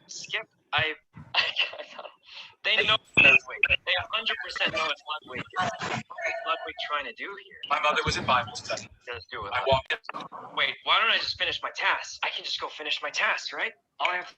Skip, they know Ludwig. They 100% know it's Ludwig. What's Ludwig trying to do here? My mother was in Bible study. Let's do it. I walked in. Wait, why don't I just finish my task? I can just go finish my task, right? All I have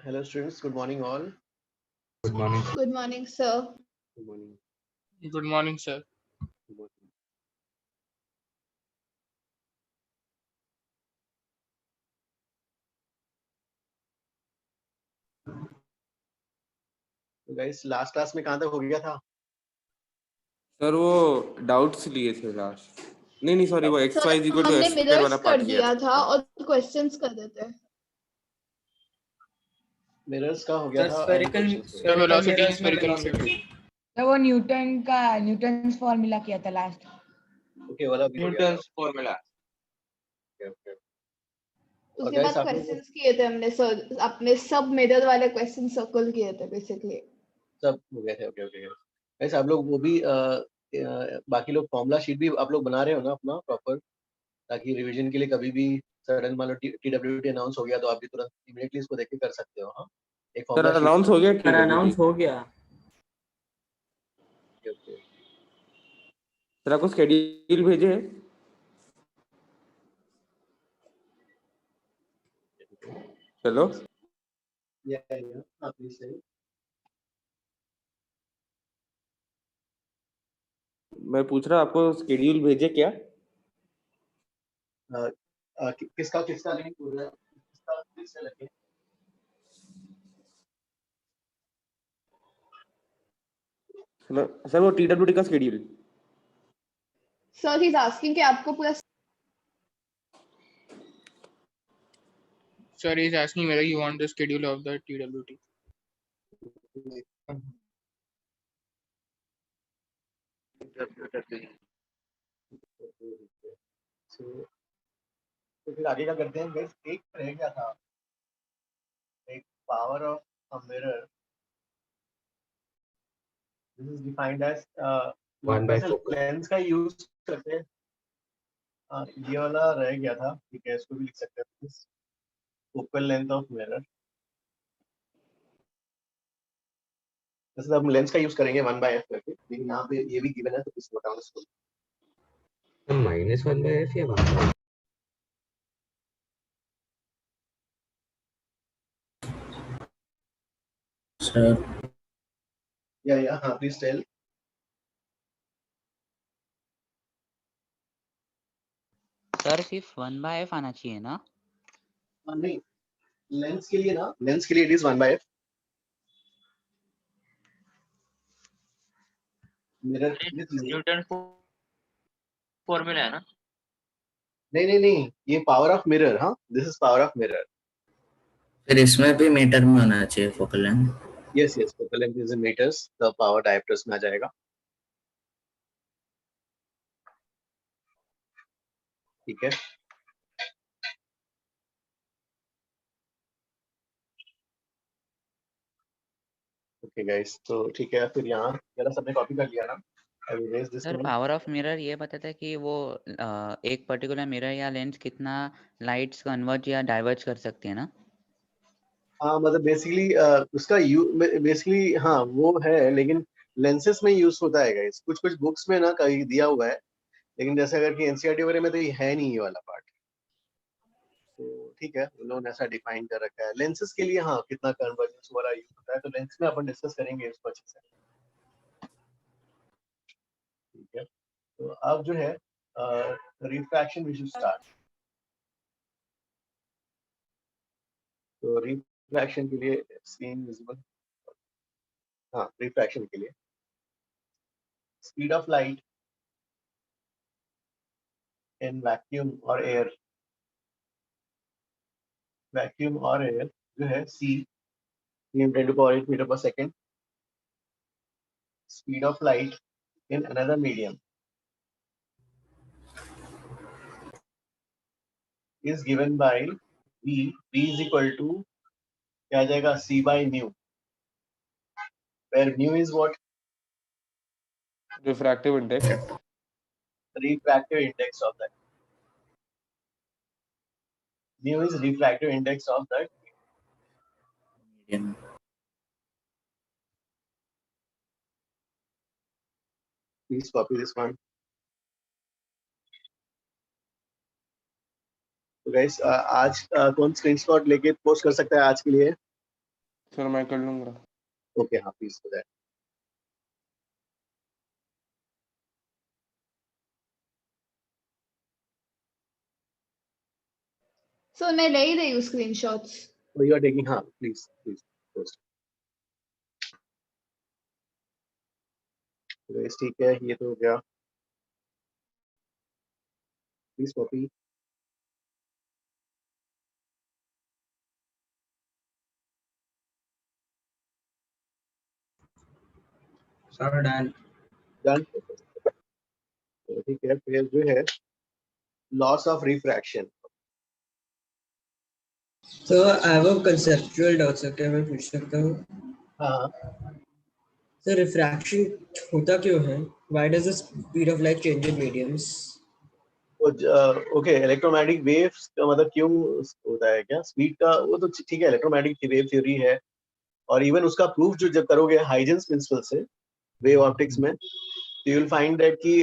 Hello students, good morning all. Good morning. Good morning, sir. Good morning. Good morning, sir. Good morning. तो guys last class में कहाँ तक हो गया था? Sir वो doubts लिए थे लास्ट। नहीं सॉरी, वो x y इक्वल टू हमने s स्क्वायर मिरर्स वाला कर पार्ट दिया था और क्वेश्चंस कर देते हैं। मिरर्स का हो गया था। स्फेरिकल वेलोसिटी, स्फेरिकल तो वो न्यूटन्स फॉर्मूला किया था लास्ट। ओके वाला भी हो गया था। Newton's formula. ओके। उसके बाद क्वेश्चंस किए थे हमने सर, अपने सब मिरर वाले क्वेश्चन सर्कल किए थे बेसिकली। सब हो गए थे। ओके। गाइस आप लोग वो भी बाकी लोग फॉर्मूला शीट भी आप लोग बना रहे हो ना अपना प्रॉपर, ताकि रिवीजन के लिए कभी भी सडन मान लो TWT अनाउंस हो गया तो आप भी तुरंत इमीडिएटली इसको देख के कर सकते हो। हां, एक सर अनाउंस हो गया, सर अनाउंस हो गया। ओके। सर आपको शेड्यूल भेजे हैं? हेलो, या आप प्लीज से मैं पूछ रहा आपको शेड्यूल भेजे क्या? किसका लिंक हो रहा है? किसका किससे लगे? सर वो TWT का schedule. Sir he is asking कि आपको पूरा Sir is asking whether you want the schedule of the TWT. तो फिर आगे क्या करते हैं गाइस? एक रह गया था, एक power of a mirror. This is defined as 1/4 lens का यूज करते हैं। ये वाला रह गया था, ठीक है, इसको भी लिख सकते हैं, फोकल लेंथ ऑफ मिरर। जैसे हम लेंस का यूज करेंगे 1/f करके, लेकिन यहाँ पे ये भी गिवन है तो इसको बताओ इसको। -1/f या 1/f? सर या हाँ प्लीज टेल। सर सिर्फ 1/f आना चाहिए ना? नहीं, लेंस के लिए ना, लेंस के लिए it is 1/f। Mirror Newton formula है ना? नहीं, ये पावर ऑफ मिरर। हाँ, this is power of mirror. फिर इसमें भी मीटर में होना चाहिए focal length. Yes focal length is in meters, तो पावर डायोप्टर्स में आ जाएगा। ठीक है, ओके गाइस, तो ठीक है, फिर यहाँ जरा सबने कॉपी कर लिया ना? I will raise this sir one. Power of mirror ये बताता है कि वो एक पर्टिकुलर मिरर या लेंस कितना लाइट्स कन्वर्ज या डाइवर्ज कर सकती है ना? हाँ, मतलब बेसिकली उसका बेसिकली हाँ वो है, लेकिन लेंसेस में यूज होता है गाइस। कुछ बुक्स में ना कहीं दिया हुआ है, लेकिन जैसे अगर कि एनसीईआरटी वगैरह में तो ये है नहीं, ये वाला पार्ट। तो ठीक है, उन्होंने ऐसा डिफाइन कर रखा है। लेंसेस के लिए हाँ कितना कन्वर्जेंस वाला यूज होता है, तो लेंस में अपन डिस्कस करेंगे इसको अच्छे से। ठीक है, तो अब जो है रिफ्रैक्शन वी शुड स्टार्ट। तो रिफ्रैक्शन के लिए स्क्रीन विजिबल। हाँ, रिफ्रैक्शन के लिए speed of light in vacuum और एयर वैक्यूम और एयर जो है c 10⁸ मीटर पर second, speed of light in another medium is given by v is equal to क्या आ जाएगा c by mu, where mu is what? refractive index. Refractive index of that. Mu is refractive index of that. medium. Please copy this one. तो guys आज कौन screenshot लेके post कर सकता है आज के लिए? सर मैं कर लूंगा. ओके हाँ प्लीज हो जाए. सो मैं ले ही रही हूँ स्क्रीनशॉट्स. तो यू आर टेकिंग, हाँ प्लीज पोस्ट. गाइस ठीक है, ये तो हो गया. Please copy. Sir, done. Done. ठीक है, फिर जो है loss of refraction. So I have a conceptual doubt, sir. क्या मैं पूछ सकता हूँ? हाँ So refraction होता क्यों है? Why does the speed of light change in mediums? Okay, electromagnetic waves का मतलब क्यों होता है क्या? स्पीड का वो तो ठीक है, इलेक्ट्रोमैग्नेटिक वेव थ्योरी है, और इवन उसका प्रूफ जो जब करोगे हाइजेंस प्रिंसिपल से वेव ऑप्टिक्स में, तो यू विल फाइंड दैट कि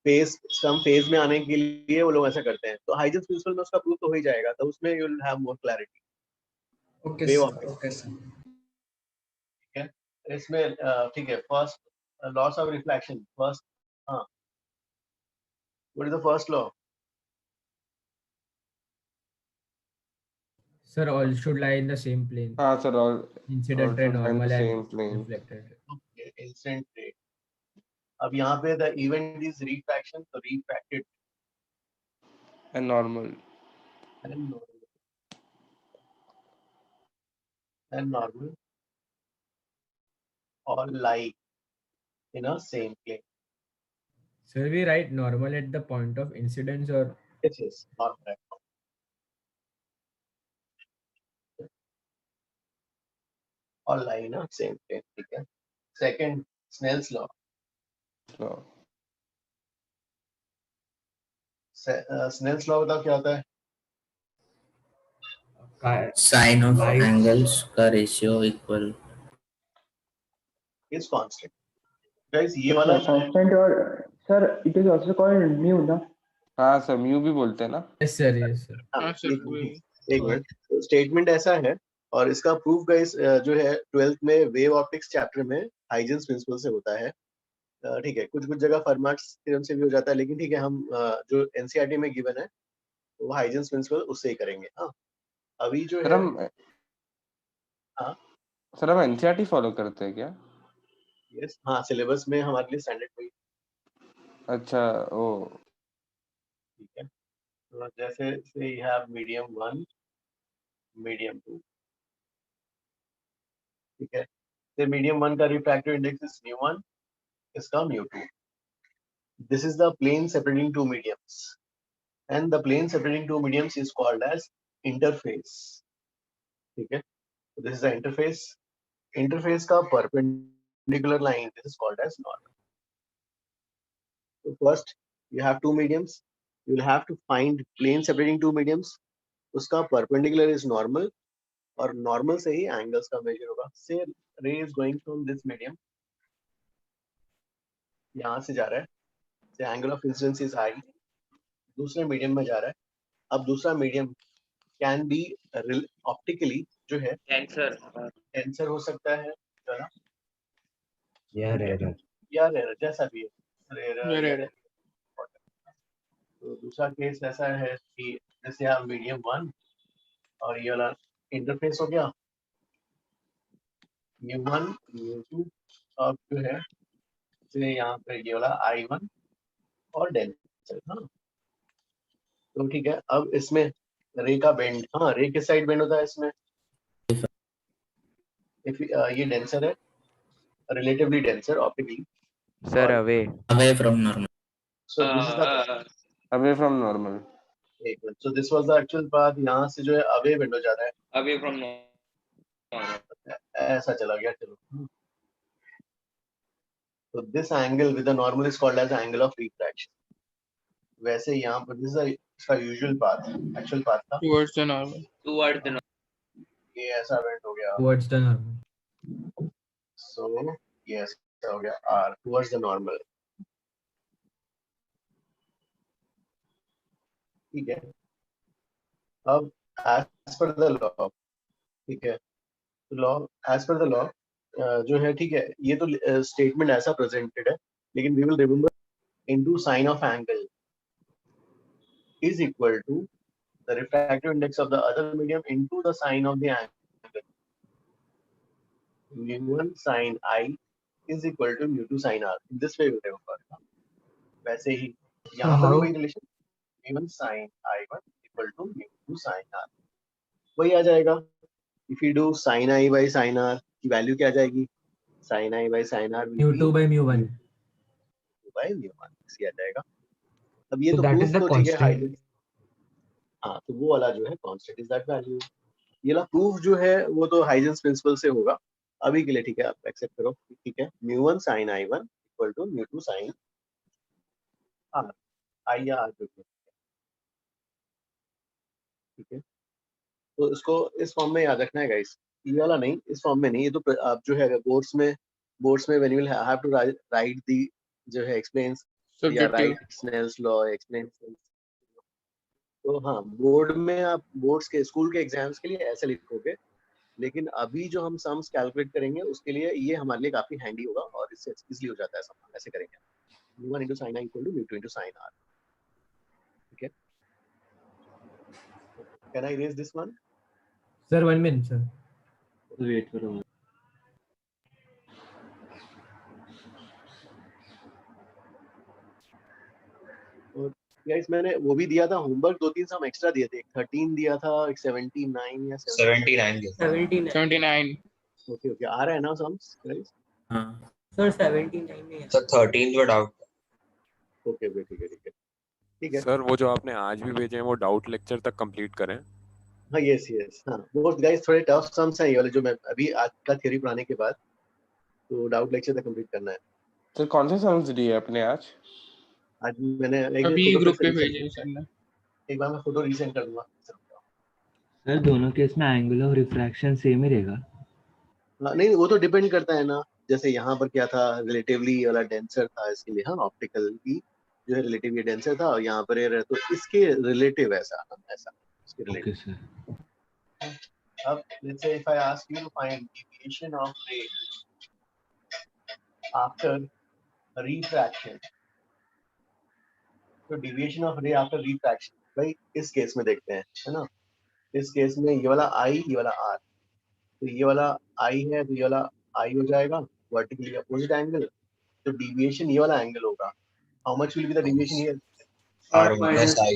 फेज सम फेज में आने के लिए वो लोग ऐसा करते हैं. तो हाइजेंस प्रिंसिपल में उसका प्रूफ तो हो ही जाएगा, तो उसमें you will have more clarity. Okay, wave sir. Optics Okay, sir. ठीक है. इसमें ठीक है, first laws of reflection. First हाँ, what is the first law? Sir, all should lie in the same plane. हाँ sir, all Incident ray, should lie in the normal same and plane. reflected ray. Okay, incident ray. अब यहाँ पे the event is refraction, तो refracted and normal. and normal all lie in a same plane. Sir, we write normal at the point of incidence or This is not correct. All lie in a same plane. ठीक है. Second, Snell's law. So, Snell's law बताओ क्या होता है? Sine of angles का ratio equal. Is constant. Guys, ये वाला constant और sir it is also called mu ना? हाँ सर, म्यू भी बोलते हैं ना. yes sir, yes sir. हाँ सर वही. एक मिनट. स्टेटमेंट ऐसा है, और इसका प्रूफ गाइस जो है 12th में वेव ऑप्टिक्स चैप्टर में हाइजेंस प्रिंसिपल से होता है. ठीक है, कुछ जगह फर्माट्स थ्योरम से भी हो जाता है, लेकिन ठीक है, हम जो एनसीईआरटी में गिवन है वो हाइजेंस प्रिंसिपल उससे ही करेंगे. हाँ, अभी जो सर है हम हाँ सर हम एनसीईआरटी फॉलो करते हैं क्या? यस, हाँ सिलेबस में हमारे लिए स्टैंडर्ड वही. अच्छा, ओ ठीक है. तो जैसे से यू हैव मीडियम 1, मीडियम 2. ठीक है. तो मीडियम 1 का रिफ्रैक्टिव इंडेक्स इज μ1, इसका μ2. This is the plane separating two mediums, and the plane separating two mediums is called as interface. ठीक है. So this is the interface. Interface का perpendicular line, this is called as normal. So first you have two mediums. You will have to find plane separating two mediums. उसका perpendicular is normal, और normal से ही angles का measure होगा. Say ray is going from this medium, यहाँ से जा रहा है. Say angle of incidence is I. दूसरे medium में जा रहा है. अब दूसरा medium can be optically जो है tensor हो सकता है, Yeah, right. या रेयर, जैसा भी है, Rare. रेयर. तो दूसरा केस ऐसा है कि जैसे आप मीडियम 1 और ये वाला इंटरफेस हो गया μ1 μ2, अब जो है जैसे यहाँ पे ये वाला I1 और डेंसर. हाँ, तो ठीक है. अब इसमें रे का बेंड, हाँ रे किस साइड बेंड होता है इसमें? इफ ये डेंसर है, relatively denser optically, sir away away from normal. So this is the away from normal. एक minute, so this was the actual path, यहाँ से जो है अवे बेंड हो जा रहा है, Away from ऐसा चला गया, चलो। तो this angle with the normal is called as angle of refraction. वैसे यहाँ पर दिस इज इसका यूजुअल पाथ, एक्चुअल पाथ था, towards the normal. towards the ये ऐसा बेंड हो गया, towards the normal. सो ये ऐसा हो गया आर टुवर्ड्स द नॉर्मल, ठीक है। अब एज पर द लॉ, ठीक है, तो law as per the law जो है, ठीक है, ये तो स्टेटमेंट ऐसा प्रेजेंटेड है, लेकिन we will remember into sine of angle is equal to the refractive index of the other medium into the sine of the angle, mu1 sin I is equal to mu2 sin R, this way we will remember। वैसे ही यहाँ पर भी वही relation, mu1 sin I1 equal to mu2 sin R, वही आ जाएगा। If you do sin I by sin R की value क्या आ जाएगी? sin I by sin R mu2 by mu1. by mu1 इसी आ जाएगा। अब ये So तो that प्रूफ is the तो ठीक है, constant. हाइडेंस, हाँ, तो वो वाला जो है कांस्टेंट इज दैट वैल्यू। ये वाला प्रूफ जो है वो तो हाइजेंस प्रिंसिपल से होगा अभी के लिए, ठीक है, आप एक्सेप्ट करो, ठीक है। mu1 sin I1 equal to mu2 sin R, I या R, ठीक है। तो इसको इस फॉर्म में याद रखना है गाइस, ये वाला नहीं, इस फॉर्म में नहीं, ये तो आप जो है बोर्ड्स में when you will have to write the जो है एक्सप्लेन्स या Subjective. Write Snell's law, explain, तो हाँ बोर्ड में आप बोर्ड्स के स्कूल के एग्जाम्स के लिए ऐसे लिखोगे, लेकिन अभी जो हम सम्स कैलकुलेट करेंगे उसके लिए ये हमारे लिए काफी हैंडी होगा और इससे इजीली हो जाता है सम, ऐसे करेंगे mu1 into sin I equal to mu2 into sin R, ठीक है। Can I erase this one? Sir, 1 minute, sir. Wait करो। और गाइस मैंने वो भी दिया था होमवर्क, 2-3 सम एक्स्ट्रा दिए थे, एक 13 दिया था, एक 79 या 79 79. ओके ओके, आ रहा है ना सम्स गाइस? हाँ सर 79 में है। सर 13 वो डाउट। ओके ओके, ठीक है ठीक है ठीक है। सर वो जो आपने आज भी भेजे हैं वो डाउट लेक्चर तक कंप्लीट करें। हाँ यस यस, हाँ वो गाइस थोड़े टफ सम्स हैं ये वाले, जो मैं अभी आज का थ्योरी पढ़ाने के बाद तो डाउट लेक्चर तक कंप्लीट करना है। सर कौन से सम्स दिए अपने आज? आज मैंने अभी ग्रुप पे भेजे सर ने। एक बार मैं फोटो रीसेंड कर दूंगा। सर दोनों केस में एंगल ऑफ रिफ्रैक्शन सेम ही रहेगा? नहीं वो तो डिपेंड करता है ना, जैसे यहाँ पर क्या था, रिलेटिवली वाला डेंसर था इसके लिए, हाँ ऑप्टिकल भी जो है रिलेटिवली डेंसर था, और यहाँ पर ये तो इसके रिलेटिव ऐसा इसके रिलेटिव। Okay sir. अब let's say if I ask you to find deviation of ray after refraction, तो deviation of ray after refraction भाई इस केस में देखते हैं, है ना। इस केस में ये वाला I, ये वाला R, तो ये वाला I है तो ये वाला I हो जाएगा वर्टिकली अपोजिट एंगल, तो डेविएशन ये वाला एंगल होगा। How much will be the deviation here? R minus I.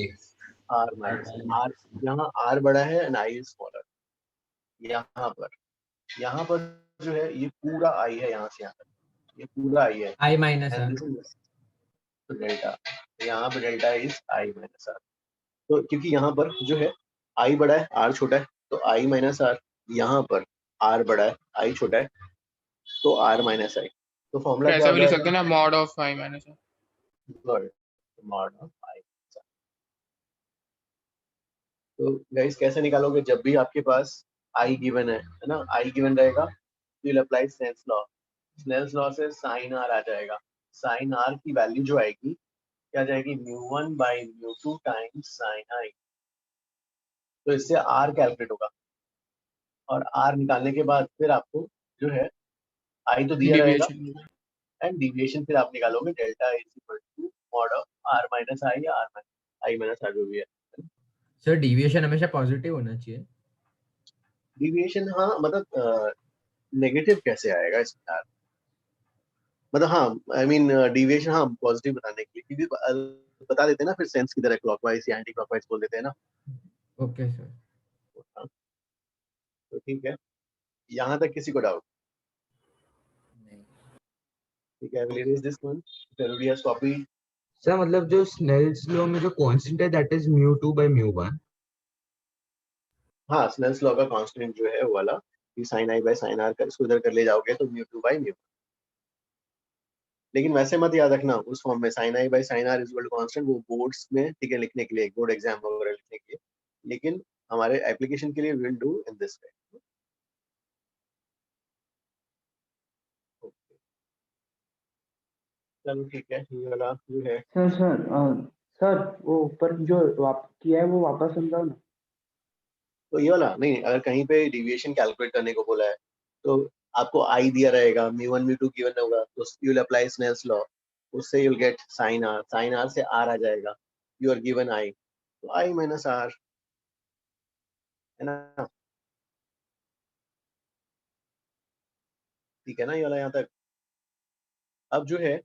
R minus R, यहाँ R बड़ा है एंड I इज स्मॉलर। यहाँ पर जो है ये पूरा I है, यहाँ से यहाँ तक ये पूरा I है, I minus R. तो डेल्टा, यहाँ पे delta is I minus R। तो क्योंकि यहाँ पर जो है I बड़ा है R छोटा है, तो I minus R, यहाँ पर R बड़ा है I छोटा है, तो R minus I। तो फॉर्मूला क्या ऐसा हो भी लिख जाएगा? सकते हैं ना, mod of I minus I. Good, mod of I। तो गाइस कैसे निकालोगे? जब भी आपके पास I गिवन है ना, I गिवन रहेगा, you will apply Snell's law। Snell's law से sin R आ जाएगा। sin R की वैल्यू जो आएगी क्या जाएगी? mu1 by mu2 times sin I। तो इससे R कैलकुलेट होगा, और R निकालने के बाद फिर आपको जो है I तो दिया रहेगा, Deviation. एंड डिविएशन फिर आप निकालोगे, delta is equal to mod of R minus I या I minus R जो भी है। सर डिविएशन हमेशा पॉजिटिव होना चाहिए। डिविएशन हाँ, मतलब नेगेटिव कैसे आएगा इसमें यार? मतलब हाँ आई मीन डिविएशन हाँ पॉजिटिव बताने के लिए, क्योंकि बता देते हैं ना फिर सेंस किधर है, क्लॉकवाइज या एंटी क्लॉकवाइज बोल देते हैं ना। Okay sir. तो ठीक है, यहाँ तक किसी को डाउट? ठीक है, will erase this one. If everybody has copied. Sir मतलब जो स्नेल्स लॉ में जो कांस्टेंट है दैट इज μ2/μ1। हाँ, स्नेल्स लॉ का कांस्टेंट जो है वो वाला कि sin i by sin r कर इसको इधर कर ले जाओगे तो μ2/μ1। लेकिन वैसे मत याद रखना उस फॉर्म में sin i by sin r is equal to constant, वो बोर्ड्स में ठीक है लिखने के लिए, बोर्ड एग्जाम वगैरह लिखने के लिए, लेकिन हमारे एप्लीकेशन के लिए will do in this way. चलो ठीक है, ये वाला जो है सर वो ऊपर जो किया है वो वापस समझाओ ना। तो ये वाला नहीं, अगर कहीं पे डिविएशन कैलकुलेट करने को बोला है तो आपको आई दिया रहेगा, μ1 μ2 गिवन होगा, तो you will apply Snell's law, उससे you will get sin r से r आ जाएगा, यू आर गिवन आई, तो i माइनस r है ना। ठीक है ना ये वाला यहाँ तक। अब जो है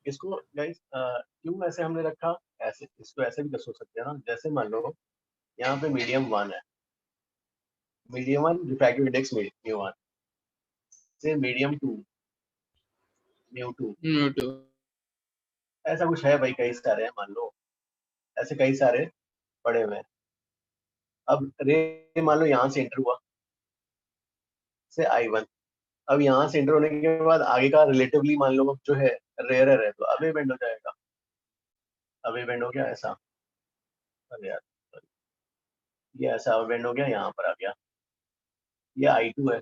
इसको गाइस क्यों ऐसे हमने रखा, ऐसे इसको ऐसे भी कर सोच सकते हैं ना, जैसे मान लो यहाँ पे मीडियम 1 है, मीडियम 1 रिफ्रैक्टिव इंडेक्स μ1 से मीडियम 2 μ2 ऐसा कुछ है भाई, कई सारे हैं मान लो, ऐसे कई सारे पड़े हुए हैं। अब रे मान लो यहाँ से एंटर हुआ से I1, अब यहाँ से एंटर होने के बाद आगे का रिलेटिवली मान लो जो है रेयरर है, तो अवे बेंड हो जाएगा, अवे बेंड हो गया ऐसा, अरे यार ये ऐसा अवे बेंड हो गया, यहाँ पर आ गया, ये I2 है,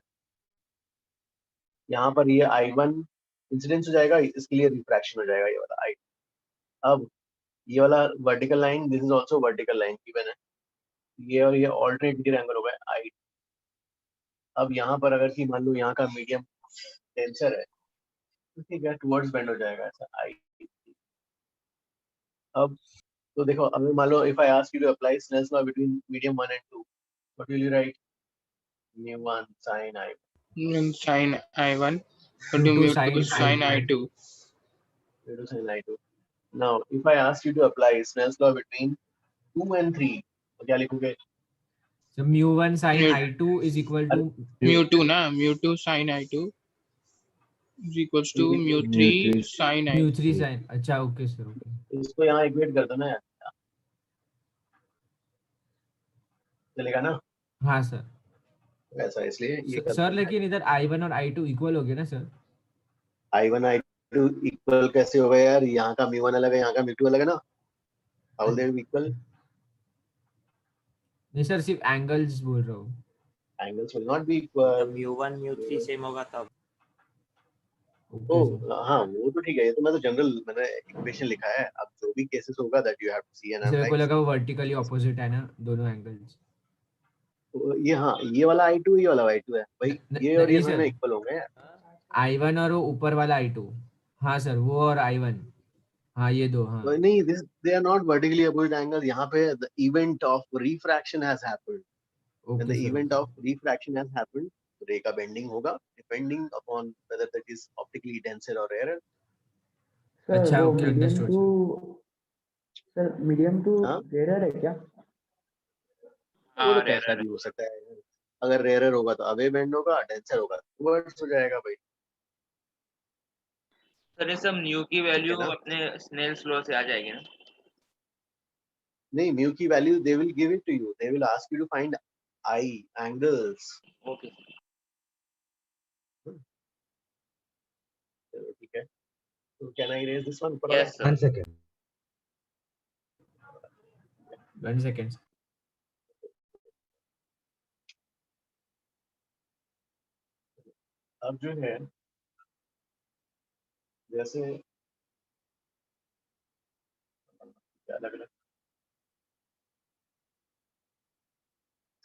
यहाँ पर ये I1 इंसिडेंस हो जाएगा, इसके लिए रिफ्रैक्शन हो जाएगा ये वाला I। अब ये वाला vertical line, this is also vertical line given है, ये और ये ऑल्टरनेट डिग्री एंगल हो गया I। अब यहाँ पर अगर कि मान लो यहाँ का मीडियम टेंसर है, ठीक है, टुवर्ड्स बेंड हो जाएगा ऐसा I। अब तो देखो, अब मान लो if I ask you to apply Snell's law between medium 1 and 2, what will you write? μ1 sin i, sin I1 Due to μ2 sin I2. due to sin i2. Now if I ask you to apply Snell's law between 2 and 3, तो क्या लिखोगे? So μ1 sin I2 is equal to μ2 ना, μ2 sin I2 is equals to μ3 sin I2. μ3 sin, अच्छा okay sir, okay इसको यहाँ equate कर दो ना यार, चलेगा ना? हाँ सर। ऐसा इसलिए ये कर सर लेकिन इधर I1 और I2 इक्वल हो गए ना सर? I1 I2 इक्वल कैसे होगा यार, यहाँ का μ1 अलग है, यहाँ का μ2 अलग है ना, हाउ दे इक्वल? नहीं सर, सिर्फ एंगल्स बोल रहा हूँ। Angles will not be equal, μ1 μ3 same होगा तब। ओ हाँ वो तो ठीक है, ये तो मैं तो जनरल मैंने इक्वेशन लिखा है, अब जो भी केसेस होगा that you have to see and मेरे को लगा वो वर्टिकली ऑपोजिट है ना दोनों एंगल्स। ये हाँ, ये वाला I2 ये वाला I2 है भाई, ये और ये दोनों इक्वल होंगे। I1 और वो ऊपर वाला I2, हाँ सर वो और I1, हाँ ये दो, हाँ नहीं, this they are not vertically opposite angles, यहाँ पे the event of refraction has happened, when the event of refraction has happened, तो रे का बेंडिंग होगा depending upon whether that is optically denser or rarer। अच्छा okay, understood sir. Medium to rare है क्या? वो तो कैसा भी हो सकता है, अगर रेयर होगा तो अवे बेंड होगा, डेंसर होगा टुवर्ड्स हो जाएगा भाई। सर ये सब न्यू की वैल्यू अपने स्नेल्स लॉ से आ जाएगी ना? नहीं, म्यू की value they will give it to you, they will ask you to find I angles. Okay चलो ठीक है, तो can I raise this one? Yes sir. 1 second. अब जो है जैसे अलग अलग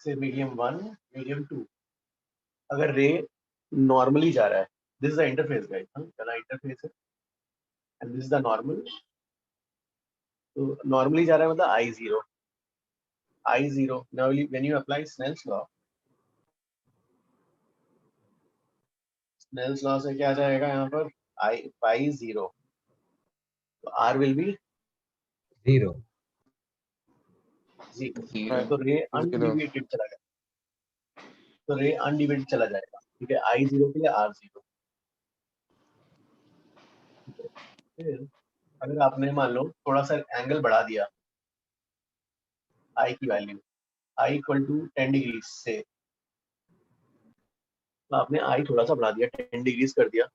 से मीडियम 1 मीडियम 2, अगर रे नॉर्मली जा रहा है, this is the interface guys, पहला इंटरफेस है and this is the normal, तो नॉर्मली जा रहा है मतलब I0 now when you apply Snell's law से क्या जाएगा यहाँ पर I0, तो R will be 0, 0 तो रे अनडिविएटेड चला गया, तो रे अनडिविएटेड चला जाएगा, ठीक है, I0 के लिए R0। फिर अगर आपने मान लो थोड़ा सा एंगल बढ़ा दिया I की value I equal to 10 degree से, तो आपने I थोड़ा सा बढ़ा दिया 10 डिग्रीज कर दिया,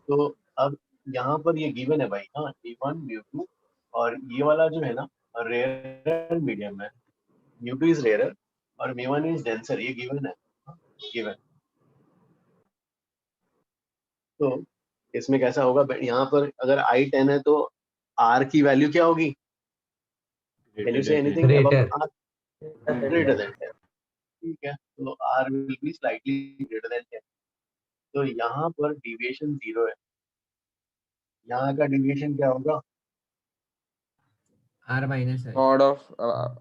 तो अब यहाँ पर ये गिवन है भाई, हाँ m1 m2 और ये वाला जो है ना रेयर मीडियम है, m2 इज रेयर और m1 इज डेंसर, ये गिवन है, गिवन। तो इसमें कैसा होगा, यहाँ पर अगर I10 है तो R की वैल्यू क्या होगी? Can you say anything above R? Greater than 10, ठीक है, तो R will be slightly greater than 10। तो यहाँ पर डिविएशन 0 है, यहाँ का डिविएशन क्या होगा? R माइनस है, Mod of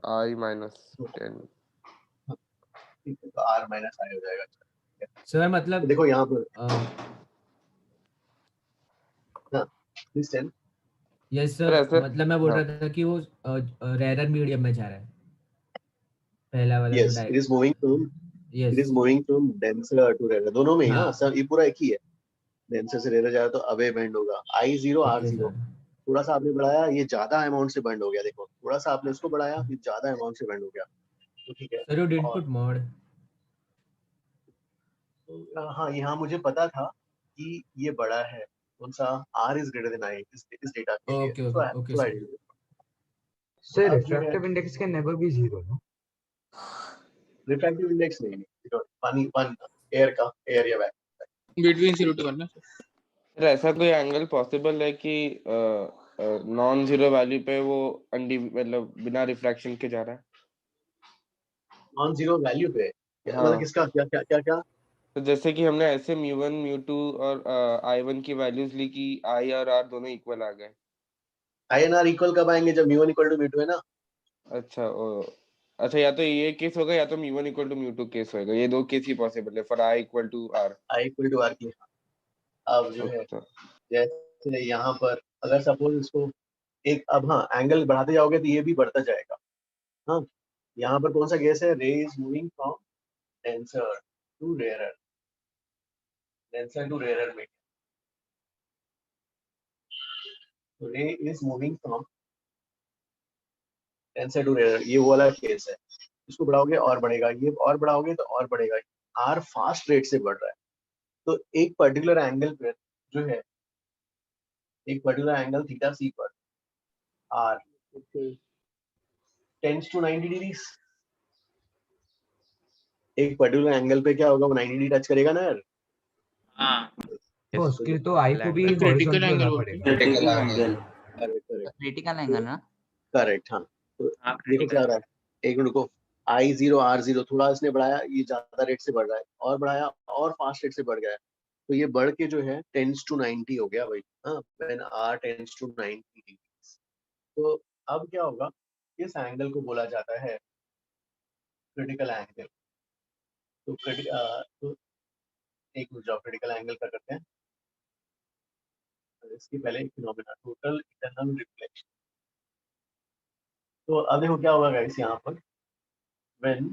I minus 10। ठीक है, तो R माइनस I हो जाएगा। सर मतलब तो देखो यहाँ पर हाँ please tell. Yes sir sir, ऐसे मतलब मैं बोल हाँ रहा था कि वो रेयर मीडियम में जा रहा है, पहला वाला yes, it is moving from denser to rare, दोनों में ही, हाँ सब ये पूरा एक ही है। डेंसर से रेयर जाए तो अवे बेंड होगा, I0 R0, थोड़ा सा आपने बढ़ाया ये ज्यादा अमाउंट से बेंड हो गया, देखो थोड़ा सा आपने उसको बढ़ाया ये ज्यादा अमाउंट से बेंड हो गया, तो ठीक है। Sir you didn't put mod. हाँ यहाँ मुझे पता था कि ये बड़ा है, कौन सा R is greater than I इस डेटा के लिए, okay okay so I sir. did it। Sir, अब जो है refractive index can never be 0, no? Refractive index नहीं, पानी एयर का एयर या वैक्यूम बिटवीन 0 to 1 ना सर। सर ऐसा कोई एंगल पॉसिबल है कि नॉन जीरो वैल्यू पे वो मतलब बिना रिफ्रैक्शन के जा रहा है? नॉन जीरो वैल्यू पे हाँ मतलब किसका क्या क्या क्या क्या? तो जैसे कि हमने ऐसे mu1 mu2 और I1 की वैल्यूज ली कि I और R दोनों इक्वल आ गए। INR इक्वल कब आएंगे? जब mu1 इक्वल टू mu2 है ना। अच्छा या तो ये केस होगा या तो mu1 equal to mu2 case होगा, ये दो केस ही पॉसिबल है for I equal to R। I equal to R की अब जो है जैसे यहाँ पर अगर सपोज इसको एक अब हाँ एंगल बढ़ाते जाओगे तो ये भी बढ़ता जाएगा। हाँ यहाँ पर कौन सा केस है? Ray is moving from denser to rarer, denser to rarer में ray is moving from denser to rarer, ये वो वाला केस है। इसको बढ़ाओगे और बढ़ेगा, ये और बढ़ाओगे तो और बढ़ेगा, आर फास्ट रेट से बढ़ रहा है। तो एक पर्टिकुलर एंगल पर जो है एक पर्टिकुलर एंगल थीटा सी पर आर टेंड्स टू 90 डिग्रीज, एक पर्टिकुलर एंगल पे क्या होगा वो 90 डिग्री टच करेगा ना यार। हाँ तो उसके तो आई को भी क्रिटिकल horizontal एंगल होना बोलते पड़ेगा। क्रिटिकल एंगल, क्रिटिकल एंगल ना। करेक्ट हाँ। तो हाँ देखो क्या हो रहा है, एक मिनट को I0 R0 थोड़ा इसने बढ़ाया, ये ज्यादा रेट से बढ़ रहा है, और बढ़ाया और फास्ट रेट से बढ़ गया है, तो ये बढ़ के जो है टेंस टू 90 हो गया भाई। हाँ when R tends to 90 degrees, तो अब क्या होगा, इस एंगल को बोला जाता है क्रिटिकल एंगल। तो तो एक मिनट जाओ, क्रिटिकल एंगल का करते हैं। इसके पहले फिनोमेना टोटल इंटरनल रिफ्लेक्शन। तो अब देखो क्या होगा गाइस, यहाँ पर व्हेन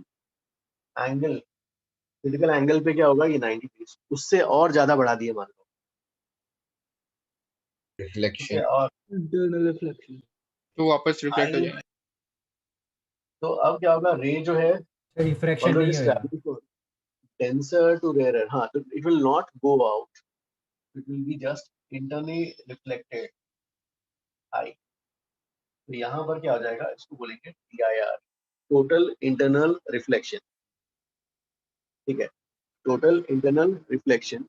एंगल क्रिटिकल एंगल पे क्या होगा, ये 90 डिग्री उससे और ज्यादा बढ़ा दिए मान लो रिफ्लेक्शन और इंटरनल रिफ्लेक्शन तो वापस रिफ्लेक्ट हो जाएगा। तो अब क्या होगा, रे जो है रिफ्रैक्शन नहीं होगा, डेंसर टू रेयरर, हाँ तो it will not go out, it will be just internally reflected आई। तो यहाँ पर क्या हो जाएगा, इसको बोलेंगे TIR, टोटल इंटरनल रिफ्लेक्शन। ठीक है, total internal reflection,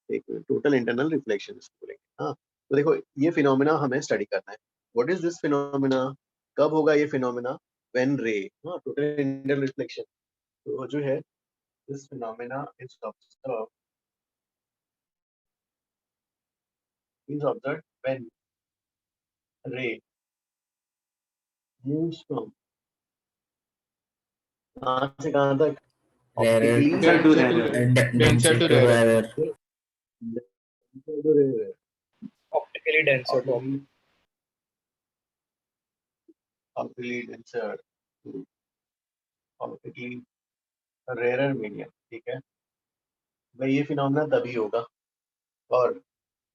total internal reflection इसको बोलेंगे। हाँ तो देखो ये फिनोमेना हमें स्टडी करना है, व्हाट इज दिस फिनोमेना, कब होगा ये फिनोमेना, व्हेन रे, हाँ टोटल इंटरनल रिफ्लेक्शन। तो जो है this phenomena is observed when ray moves from कहाँ से कहाँ तक, denser to rarer, Optically denser to optically denser to optically rarer medium, ठीक है भाई, ये फिनोमेना तभी होगा। और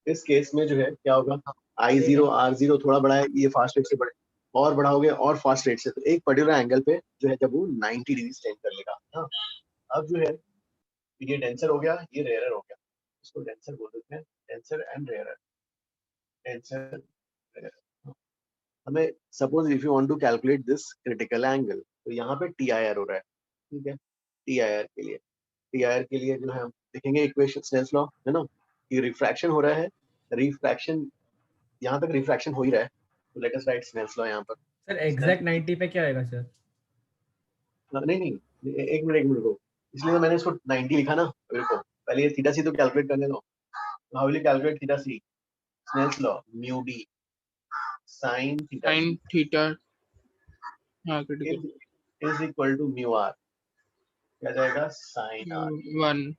इस केस में जो है क्या होगा, I0 R0 थोड़ा बड़ा है, ये फास्ट रेट से बढ़े और बढ़ाओगे और फास्ट रेट से, तो एक पर्टिकुलर एंगल पे जो है जब वो 90 डिग्री टेंड कर लेगा। हाँ, अब जो है ये डेंसर हो गया, ये रेयरर हो गया, इसको डेंसर बोल देते हैं, denser and rarer, denser rarer. हमें suppose if you want to calculate this critical angle, तो यहाँ पे TIR हो रहा है, ठीक है, TIR के लिए जो है हम देखेंगे इक्वेशन, स्नेल्स लॉ है ना, कि रिफ्रैक्शन हो रहा है, रिफ्रैक्शन यहाँ तक रिफ्रैक्शन हो ही रहा है, तो let us write Snell's law यहाँ पर। सर एग्जैक्ट 90 पे क्या आएगा सर? नहीं, एक मिनट को, इसलिए तो मैंने इसको 90 लिखा ना, रुको पहले ये थीटा सी तो कैलकुलेट करने दो। How will you calculate theta c? Snell's law, mu d sin theta हाँ critical is equal to mu r, क्या जाएगा sin r। 1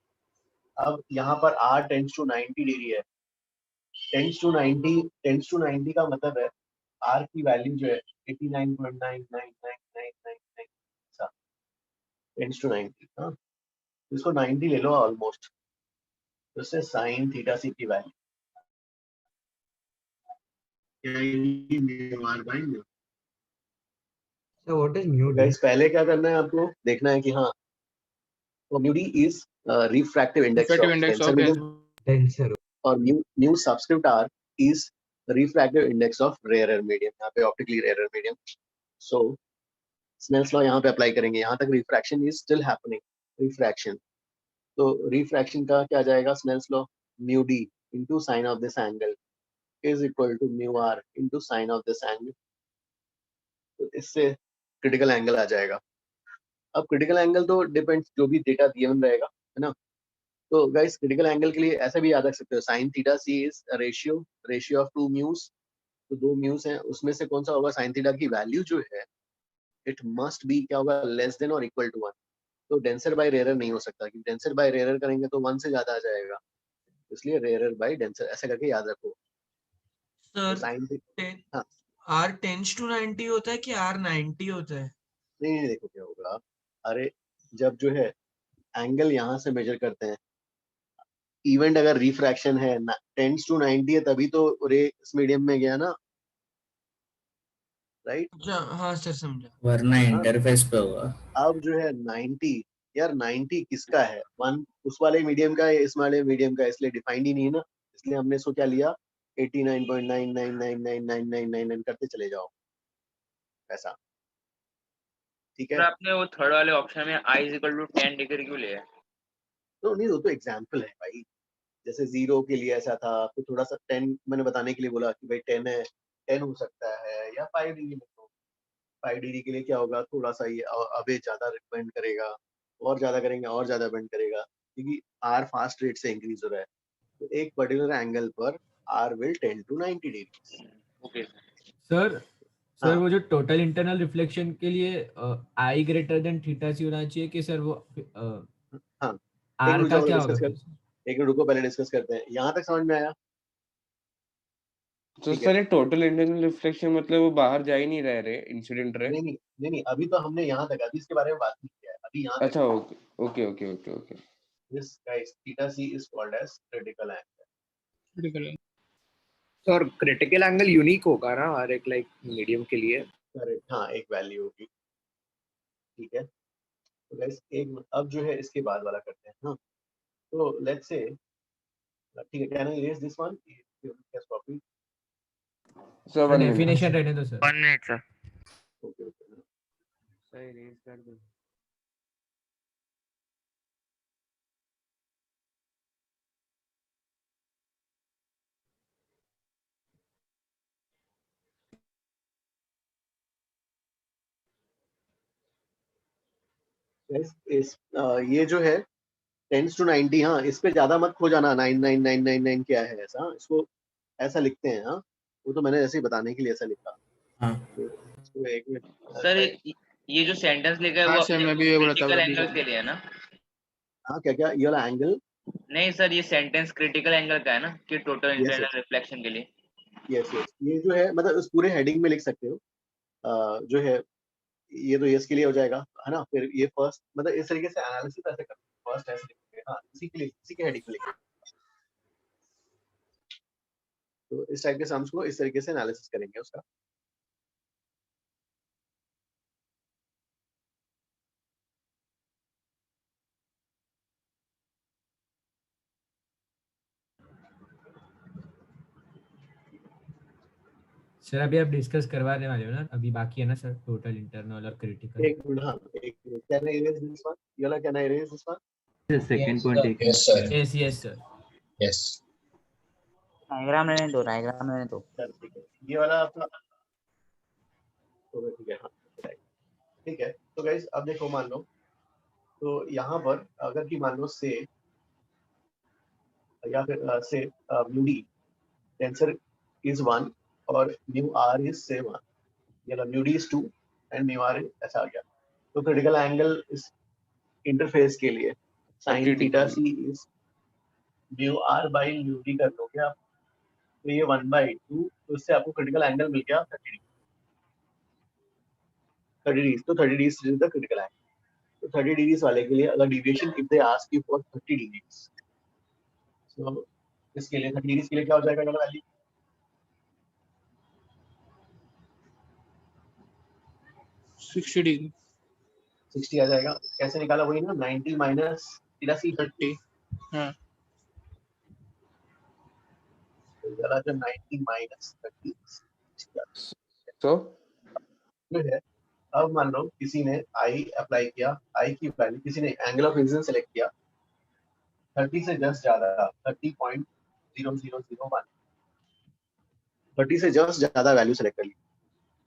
अब यहाँ पर r टेंड्स टू 90 डिग्री है, टेंड्स टू 90 का मतलब है r की वैल्यू जो है 89.99999 ऐसा, टेंड्स टू 90। हाँ, इसको 90 ले लो ऑलमोस्ट, तो इससे sin थीटा सी की value So what is mu d? Guys पहले क्या करना है, आपको देखना है कि हाँ, तो mu d is refractive index of denser medium, Tensor. और mu subscript r is refractive index of rarer medium, यहाँ पे optically rarer medium. So Snell's law यहाँ पे अप्लाई करेंगे, यहाँ तक refraction is still happening, refraction, तो रिफ्रैक्शन का क्या जाएगा, Snell's law mu d into sine of this angle is equal to mu r into sine of this angle, तो इससे क्रिटिकल एंगल आ जाएगा। अब क्रिटिकल एंगल तो डिपेंड्स, जो भी डेटा गिवन रहेगा, है ना। तो गाइस क्रिटिकल एंगल के लिए ऐसा भी याद रख सकते हो, sin theta c is ratio of two mus, तो दो म्यूज हैं, उसमें से कौन सा होगा, sin थीटा की वैल्यू जो है इट मस्ट बी क्या होगा, लेस देन और इक्वल टू 1। तो डेंसर बाय रेयरर नहीं हो सकता, क्योंकि डेंसर बाय रेयरर करेंगे तो 1 से ज्यादा आ जाएगा, इसलिए रेयरर बाय डेंसर ऐसा करके याद रखो। सर sin हाँ R टेंड्स टू 90 होता है कि R 90 होता है? नहीं, देखो क्या होगा, अरे जब जो है एंगल यहाँ से मेजर करते हैं, इवेंट अगर रिफ्रैक्शन है टेंड्स टू 90 है, तभी तो रे इस मीडियम में गया ना, राइट। हाँ सर समझा। वरना इंटरफेस पे होगा। अब जो है 90, यार 90 किसका है, 1 उस वाले मीडियम का है, इस वाले मीडियम का, इसलिए डिफाइंड ही नहीं है ना, इसलिए हमने इसको क्या लिया, 89.9999999 करते चले जाओ, ऐसा, ठीक है। आपने वो थर्ड वाले ऑप्शन में I = 10 डिग्री क्यों लिया? तो नहीं, वो तो एग्जांपल है भाई, जैसे 0 के लिए ऐसा था, फिर थोड़ा सा 10 मैंने बताने के लिए बोला कि भाई 10 है, 10 हो सकता है, या 5 डिग्री में, तो 5 डिग्री के लिए क्या होगा, थोड़ा सा ये अबे ज्यादा बेंड करेगा, और ज्यादा करेंगे और ज्यादा बेंड करेगा, क्योंकि r फास्ट रेट से इंक्रीज हो रहा है, तो एक पर्टिकुलर एंगल पर r will tend to 90 degree. Okay sir वो जो टोटल इंटरनल रिफ्लेक्शन के लिए I greater than theta c होना चाहिए कि सर वो हाँ, R का क्या होगा? एक मिनट रुको, पहले डिस्कस करते हैं, यहाँ तक समझ में आया? तो सर टोटल इंटरनल रिफ्लेक्शन मतलब वो बाहर जा ही नहीं रह रहे इंसिडेंट रे? नहीं, अभी तो हमने यहाँ तक, अभी इसके बारे में बात नहीं किया है, अभी यहाँ अच्छा okay. This guys theta c is called as critical angle. और क्रिटिकल एंगल यूनिक होगा ना हर एक लाइक मीडियम के लिए? करेक्ट, हाँ, एक वैल्यू होगी, ठीक है। तो गाइस एक अब जो है इसके बाद वाला करते हैं, हाँ, तो लेट्स से, ठीक है, can I erase this one, cash copy sir definition रहने दो सर। 1 minute sir. ओके सही इरेज कर दो। ये जो है 10 to 90, हाँ, इस पे ज्यादा मत खो जाना, 99999 क्या है ऐसा, इसको ऐसा लिखते हैं, हाँ, वो तो मैंने ऐसे ही बताने के लिए ऐसा लिखा। हाँ, तो इसको एक मिनट सर ये जो सेंटेंस लिखा है वो क्रिटिकल एंगल के लिए है ना? हाँ, क्या ये वाला एंगल? नहीं सर, ये सेंटेंस क्रिटिकल एंगल का है ना, कि टोटल इंटरनल रिफ्लेक्शन के लिए? यस, ये जो है मतलब उस पूरे हेडिंग में लिख सकते हो, जो है ये तो यस के लिए हो जाएगा, है ना। फिर ये फर्स्ट, मतलब इस तरीके से एनालिसिस ऐसे करते हैं, फर्स्ट ऐसे लिखेंगे, हाँ इसी के लिए, इसी के हेडिंग में लिखेंगे। तो इस टाइप के सम्स को इस तरीके से एनालिसिस करेंगे उसका। सर अभी आप डिस्कस करवाने वाले हो ना, अभी बाकी है ना सर, टोटल इंटरनल और क्रिटिकल। एक मिनट, हाँ एक minute, can I erase this one? योला can I erase this one? The second point taken. yes sir yes diagram रहने दो, डायग्राम रहने दो। चल ठीक है, ये वाला आपका तो ठीक है, हाँ ठीक है। तो गाइस अब देखो, मान लो तो यहाँ पर अगर कि मान लो से या फिर से म्यू डी टेंसर इज 1 और म्यू आर इज से 1, या mu d is 2 and mu r ऐसा आ गया। तो क्रिटिकल एंगल इस इंटरफेस के लिए sin theta c is mu r by mu d कर लोगे आप, तो ये 1/2, तो इससे आपको क्रिटिकल एंगल मिल गया 30 डिग्री। तो 30 degree is the critical angle. तो 30 डिग्रीज वाले के लिए अगर deviation if they ask you for 30 degrees, so इसके लिए 30 डिग्रीज के लिए क्या हो जाएगा अगर वैल्यू? 60 डिग्री 60 आ जाएगा। कैसे निकाला? वही ना, 90 माइनस 30। हाँ तो जरा जो 90 माइनस 30 तो जो है, अब मान लो किसी ने आई अप्लाई किया, आई की वैल्यू, किसी ने एंगल ऑफ इंसिडेंस सेलेक्ट किया 30 से जस्ट ज्यादा, 30.0001, 30 से जस्ट ज्यादा वैल्यू सेलेक्ट कर ली।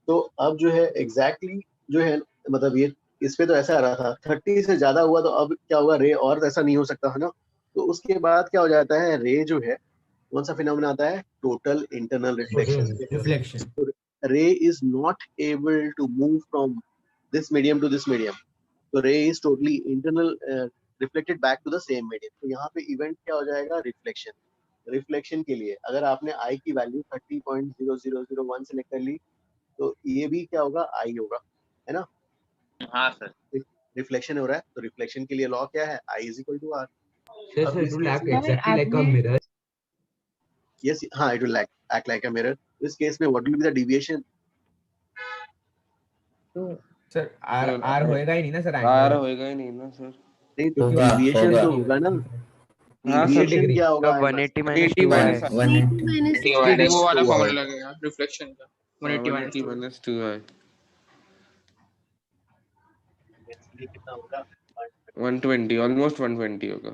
तो अब जो है एग्जैक्टली जो है, मतलब ये इस पे तो ऐसा आ रहा था, 30 से ज्यादा हुआ तो अब क्या हुआ, रे और ऐसा नहीं हो सकता है ना। तो उसके बाद क्या हो जाता है, रे जो है कौन सा फिनोमेना आता है, total internal reflection. Ray is not able to move from this medium to this medium, तो ray is totally internal reflected back to the same medium. तो यहाँ पे इवेंट क्या हो जाएगा, रिफ्लेक्शन। रिफ्लेक्शन के लिए अगर आपने आई की वैल्यू 30.0001 सेलेक्ट कर ली, तो ये भी क्या होगा, आई होगा, है ना। हाँ सर, रिफ्लेक्शन हो रहा है, तो रिफ्लेक्शन के लिए लॉ क्या है, I is equal to R। Sir, it will act exactly like a mirror. Yes, हाँ, it will act like a mirror. इस केस में what will be the deviation? तो सर आर होएगा ही नहीं ना सर, आर होएगा ही नहीं ना सर। नहीं तो deviation तो होगा ना। deviation क्या होगा, 180 माइनस 2 वो वाला फॉर्मूला लगेगा रिफ्लेक्शन का, 180 माइनस 2 है। कितना होगा, 120, ऑलमोस्ट 120 होगा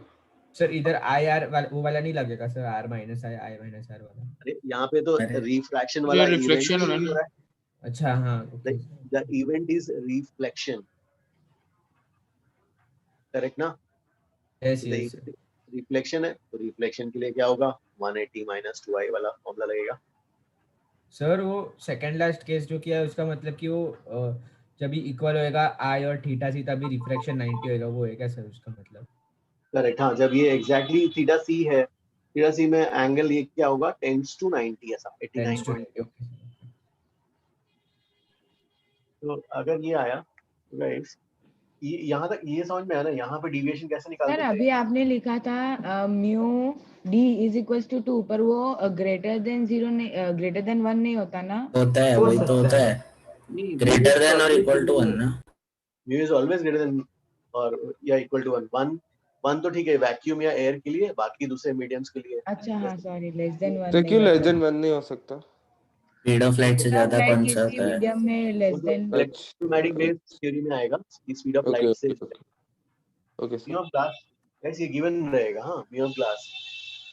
सर। इधर आई आर वो वाला नहीं लगेगा sir, r minus i, i minus r वाला। अरे यहाँ पे तो रिफ्रैक्शन वाला रिफ्लेक्शन हो रहा है। अच्छा हाँ, the event is reflection, correct ना। yes रिफ्लेक्शन है, तो रिफ्लेक्शन के लिए क्या होगा, 180 माइनस 2i वाला फॉर्मूला लगेगा। सर वो सेकंड लास्ट केस जो किया है उसका मतलब कि वो जब भी इक्वल होएगा आई और थीटा सी तभी रिफ्लेक्शन 90 होएगा, वो है क्या सर उसका मतलब? करेक्ट, हाँ। जब ये एग्जैक्टली थीटा सी है, थीटा सी में एंगल ये क्या होगा, टेंड्स टू 90 ऐसा, 89. तो अगर ये आया गाइस, ये यहाँ तक ये समझ में आया ना, यहाँ पे डिविएशन कैसे निकालते हैं? सर अभी आपने लिखा था mu d is equal to 2, पर वो ग्रेटर देन 0 नहीं, ग्रेटर देन 1 नहीं होता ना? होता है, वही तो होता है, ग्रेटर देन और इक्वल टू 1 ना। Mu is always greater than और या इक्वल टू 1। 1 तो ठीक है वैक्यूम या एयर के लिए, बाकी दूसरे मीडियम्स के लिए। अच्छा हाँ सॉरी, लेस देन 1 तो क्यों लेस देन 1 नहीं हो सकता? स्पीड ऑफ लाइट से ज्यादा कौन सा होता है? मीडियम में less than electromagnetic waves theory में आएगा कि स्पीड ऑफ लाइट से। Okay mu of glass guys ये गिवन रहेगा, हां म्यू ऑफ ग्लास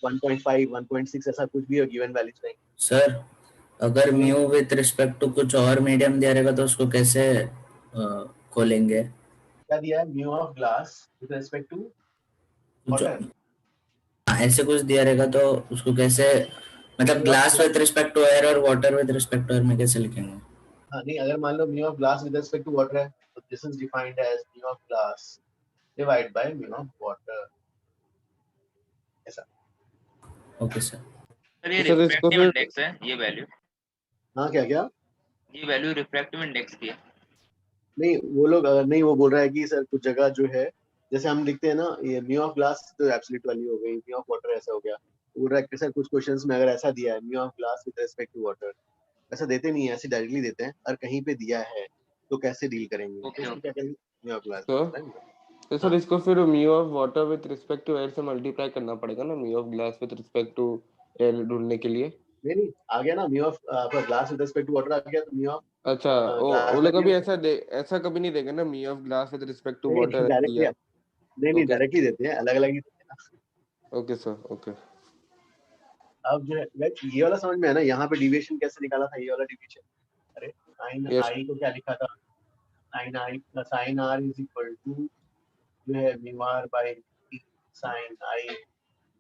1.5 1.6 ऐसा कुछ भी गिवन वैल्यूज नहीं। सर अगर म्यू विद रिस्पेक्ट टू कुछ और मीडियम दिया रहेगा तो उसको कैसे खोलेंगे? क्या दिया है, mu of glass with respect to water, ऐसे कुछ दिया रहेगा तो उसको कैसे, मतलब glass with respect to air और water with respect to air में कैसे लिखेंगे? हां नहीं, अगर मान लो mu of glass with respect to water है तो this is defined as mu of glass divide by mu of water ऐसा। Okay sir. ये रिफ्रैक्टिव इंडेक्स है ये वैल्यू। हां क्या क्या ये वैल्यू रिफ्रैक्टिव इंडेक्स की है। नहीं वो लोग नहीं, वो बोल रहा है कि सर कुछ जगह जो है जैसे हम लिखते हैं ना, ये म्यू ऑफ ग्लास तो एब्सोल्यूट वैल्यू हो गई, म्यू ऑफ वाटर ऐसा हो गया। बोल रहा है कि सर कुछ क्वेश्चंस में अगर ऐसा दिया है mu of glass with respect to water, ऐसा देते नहीं है, ऐसे डायरेक्टली देते हैं, और कहीं पे दिया है तो कैसे डील करेंगे, ओके इसको क्या करेंगे म्यू ऑफ ग्लास। तो सर इसको फिर mu of water with respect to air से मल्टीप्लाई करना पड़ेगा ना, mu of glass with respect to air ढूंढने के लिए। नहीं आ गया ना, mu of glass with respect to water आ गया, तो म्यू ऑफ अच्छा वो लोग कभी ऐसा कभी नहीं देंगे ना, mu of glass with respect to water directly नहीं डायरेक्टली देते हैं, अलग अलग ही देते हैं ना। Okay sir okay. अब जो है ये वाला समझ में है ना, यहाँ पे डिविएशन कैसे निकाला था, ये वाला डिविएशन, अरे साइन आई को क्या लिखा था, sine i plus sine r is equal to जो है mu r by sine i.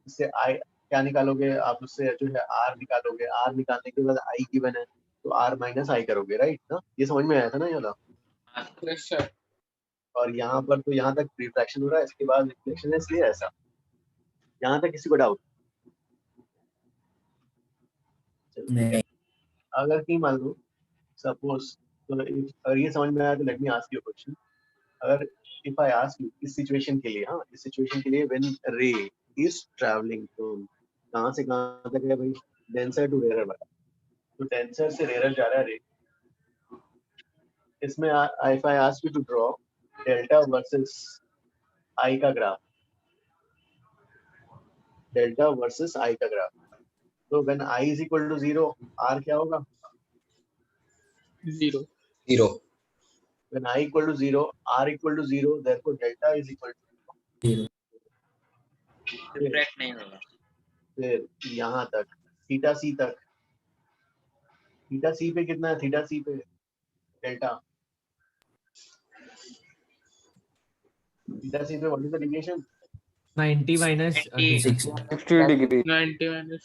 इससे आई क्या निकालोगे आप, उससे जो है आर निकालोगे, आर निकालने के बाद आई गिवन है तो आर माइनस आई करोगे, राइट ना, ये समझ में आया था ना ये वाला। और यहाँ पर तो यहाँ तक रिफ्रैक्शन हो रहा है, इसके बाद रिफ्लेक्शन है, इसलिए ऐसा। यहाँ तक किसी को डाउट नहीं? अगर कि मान लो सपोज, तो अगर ये समझ में आया तो let me ask you question. अगर इफ आई आस्क यू इस सिचुएशन के लिए, हाँ इस सिचुएशन के लिए व्हेन रे इज ट्रैवलिंग फ्रॉम कहाँ से कहाँ तक है भाई, डेंसर टू रेयर वाला, तो डेंसर से रेयर जा रहा है रे। इसमें if I ask you to draw delta versus i का ग्राफ, डेल्टा वर्सेस आई का ग्राफ, तो when i is equal to 0 r क्या होगा, 0 0। when I equal to 0 r equal to 0 therefore delta is equal to 0। Refract नहीं होगा। फिर यहाँ तक थीटा सी तक, थीटा सी पे कितना है, थीटा सी पे डेल्टा, थीटा सी पे what is the deviation, 90 minus 60 degree, 90 minus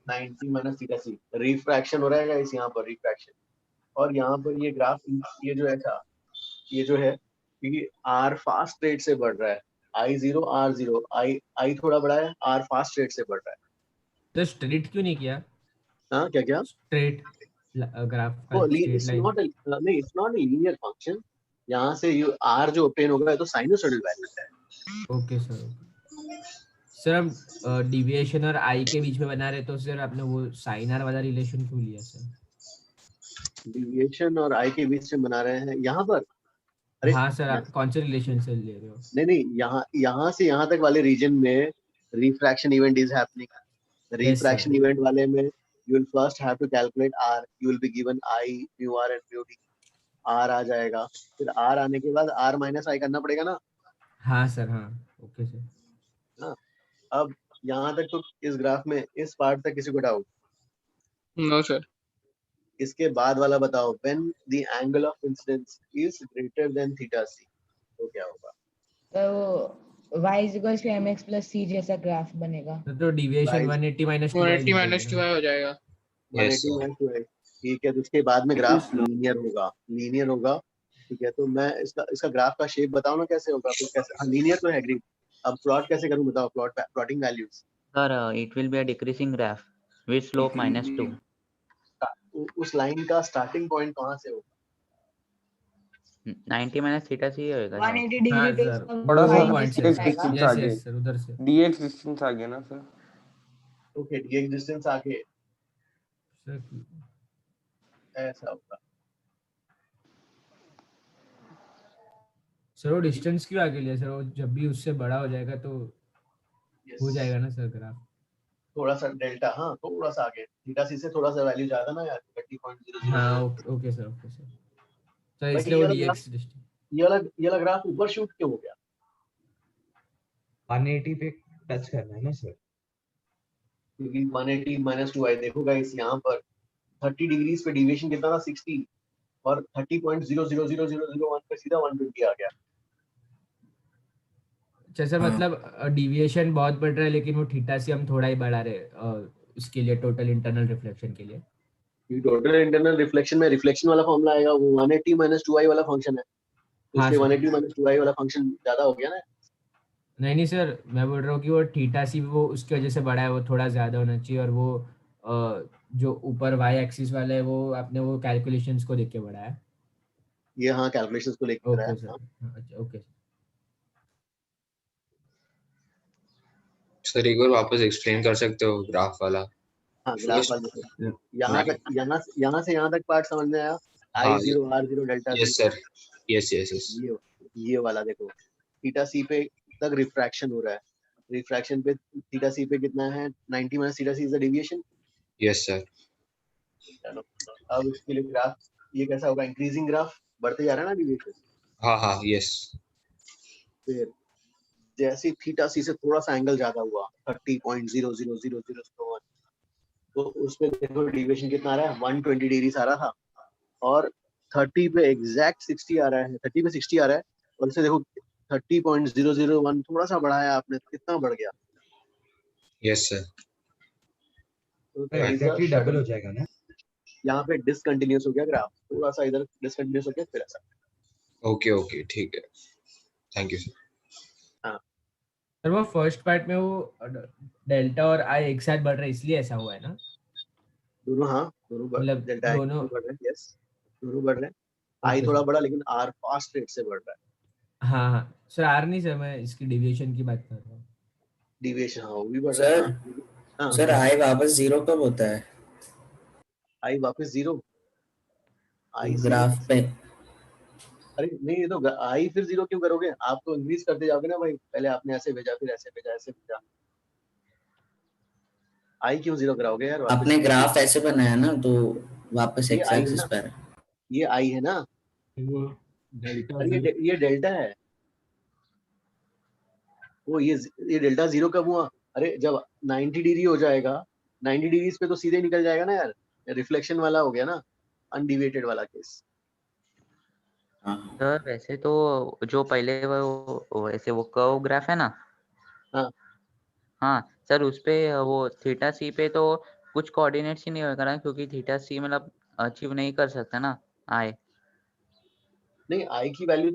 90 minus theta c. Refraction हो रहेगा इस यहाँ पर रिफ्रैक्शन, और यहाँ पर ये ग्राफ ये जो है था, ये जो है क्योंकि r फास्ट रेट से बढ़ रहा है, I0 R0, I थोड़ा बड़ा है, r फास्ट रेट से बढ़ रहा है। तो स्ट्रेट क्यों नहीं किया? हाँ क्या क्या स्ट्रेट ग्राफ का oh, straight it's line. not a, नहीं it's not a linear function। यहाँ से you r जो obtain होगा है तो साइनोसॉइडल वैल्यू है। Okay sir. सर हम डिविएशन और आई के बीच में बना रहे, तो सर आपने वो साइन आर वाला रिलेशन क्यों लिया सर? डिविएशन और आई के बीच में बना रहे हैं यहाँ पर। अरे हाँ सर, आप कौन से रिलेशन से ले रहे हो? नहीं यहाँ से यहाँ तक वाले रीजन में refraction event is happening. Refraction event वाले में you will first have to calculate r, you will be given I, mu r and mu d, r आ जाएगा, फिर r आने के बाद r माइनस i करना पड़ेगा ना। हाँ सर हाँ ओके सर। हाँ अब यहाँ तक तो इस ग्राफ में इस पार्ट तक किसी को डाउट? No sir. इसके बाद वाला बताओ, when the angle of incidence is greater than theta c तो क्या होगा? तो y = mx + c जैसा ग्राफ बनेगा। तो डिविएशन 180 - 2y हो जाएगा। 180 - 2y ठीक है। तो उसके बाद में ग्राफ लीनियर होगा ठीक है। तो मैं इसका ग्राफ का शेप बताओ ना कैसे होगा, तो कैसे लीनियर तो है एग्री। अब प्लॉट कैसे करूं बताओ, plotting values. Sir it will be a decreasing graph with slope -2। उस लाइन का स्टार्टिंग पॉइंट कहां से होगा? 90 - थीटा सी होएगा। 180 डिग्री पे इसका बड़ा सा पॉइंट डिस्टेंस आ गया सर, उधर से dx डिस्टेंस आ गया ना सर। ओके dx डिस्टेंस आगे ऐसा होगा। सर वो डिस्टेंस क्यों आगे लिया सर? वो जब भी उससे बड़ा हो जाएगा तो हो जाएगा ना सर ग्राफ। थोड़ा सा डेल्टा, हाँ थोड़ा सा आगे, थीटा सी से थोड़ा सा वैल्यू ज्यादा ना यार, 30.00। हाँ ओके सर तो इसलिए वो dx डिस्टेंस ये वाला ग्राफ ऊपर शूट क्यों हो गया? 180 पे टच करना है ना सर, क्योंकि 180 - 2i देखो गाइस, यहाँ पर 30 डिग्रीज पे डिविएशन कितना था 60 और 30.000001 पे सीधा 120 आ गया। अच्छा सर मतलब डिविएशन बहुत बढ़ रहा है लेकिन वो थीटा से हम थोड़ा ही बढ़ा रहे उसके लिए टोटल इंटरनल रिफ्लेक्शन के लिए। टोटल इंटरनल रिफ्लेक्शन में रिफ्लेक्शन वाला फॉर्मूला आएगा, वो 180 - 2i वाला फंक्शन है, तो इसलिए 180 - 2i वाला फंक्शन ज्यादा हो गया ना। नहीं सर, मैं बोल रहा हूँ कि वो थीटा सी वो उसकी वजह से बढ़ा है, वो थोड़ा ज्यादा होना चाहिए और वो जो ऊपर y एक्सिस वाला है वो आपने वो कैलकुलेशंस को देख के बढ़ाया है? ये हाँ कैलकुलेशंस को लेकर ओके आया। सर, अच्छा ओके। सर एक बार वापस एक्सप्लेन कर सकते हो ग्राफ वाला? हाँ ग्राफ वाला यहाँ से यहाँ तक पार्ट समझ में आया? I0 R0 delta yes sir, yes yes yes. ये वाला देखो थीटा सी पे तक रिफ्रैक्शन हो रहा है, रिफ्रैक्शन पे थीटा सी पे कितना है 90 minus theta c is the deviation. Yes sir. अब इसके लिए ग्राफ ये कैसा होगा? इंक्रीजिंग ग्राफ, बढ़ते जा रहा है ना डेविएशन। हाँ यस। फिर जैसे थीटा सी से थोड़ा सा एंगल ज्यादा हुआ 30.00001 तो उसमें देखो डेविएशन कितना आ रहा है 120 डिग्री आ रहा था और 30 पे एग्जैक्ट 60 आ रहा है, 30 पे 60 आ रहा है और इसे देखो 30.001 थोड़ा सा बढ़ाया आपने तो कितना बढ़ गया? Yes sir. तो एग्जैक्टली डबल हो जाएगा ना? यहाँ पे डिसकंटिन्यूअस हो गया ग्राफ, थोड़ा सा इधर डिसकंटिन्यूअस हो गया फिर ऐसा। ओके ठीक है, थैंक यू सर। हाँ सर वो फर्स्ट पार्ट में वो डेल्टा और आई एक साथ बढ़ रहे इसलिए ऐसा हुआ है ना? दोनों हाँ दोनों मतलब डेल्टा दोनों बढ़ रहे हैं, यस दोनों बढ़ रहे हैं। आई थोड़ा बड़ा लेकिन आर फास्ट रेट से बढ़ रहा है। हाँ सर आर नहीं सर, मैं इसकी डेविएशन की बात कर रहा हूँ। डेविएशन हाँ वो भी बढ़ रहा है। सर आई वापस 0 कब होता है? आई वापस 0 आई ग्राफ पे? अरे नहीं ये तो आई फिर 0 क्यों करोगे? आप तो इंक्रीज करते जाओगे ना भाई, पहले आपने ऐसे भेजा फिर ऐसे भेजा ऐसे भेजा, आई क्यों 0 कराओगे यार? आपने ग्राफ ऐसे बनाया ना तो वापस एक्स एक्सिस पर ये आई है ना, वो डेल्टा ये डेल्टा है। वो ये डेल्टा 0 कब हुआ? अरे जब 90 डिग्री हो जाएगा, 90 डिग्री पे तो सीधे निकल जाएगा ना यार, रिफ्लेक्शन वाला हो गया ना, अनडिविएटेड वाला केस। सर वैसे तो जो पहले वो ऐसे वो कर्व ग्राफ है ना, हाँ सर उस पे वो थीटा सी पे तो कुछ कोऑर्डिनेट्स ही नहीं होगा ना, क्योंकि थीटा सी मतलब अचीव नहीं कर सकता ना आई। नहीं आई की वैल्यू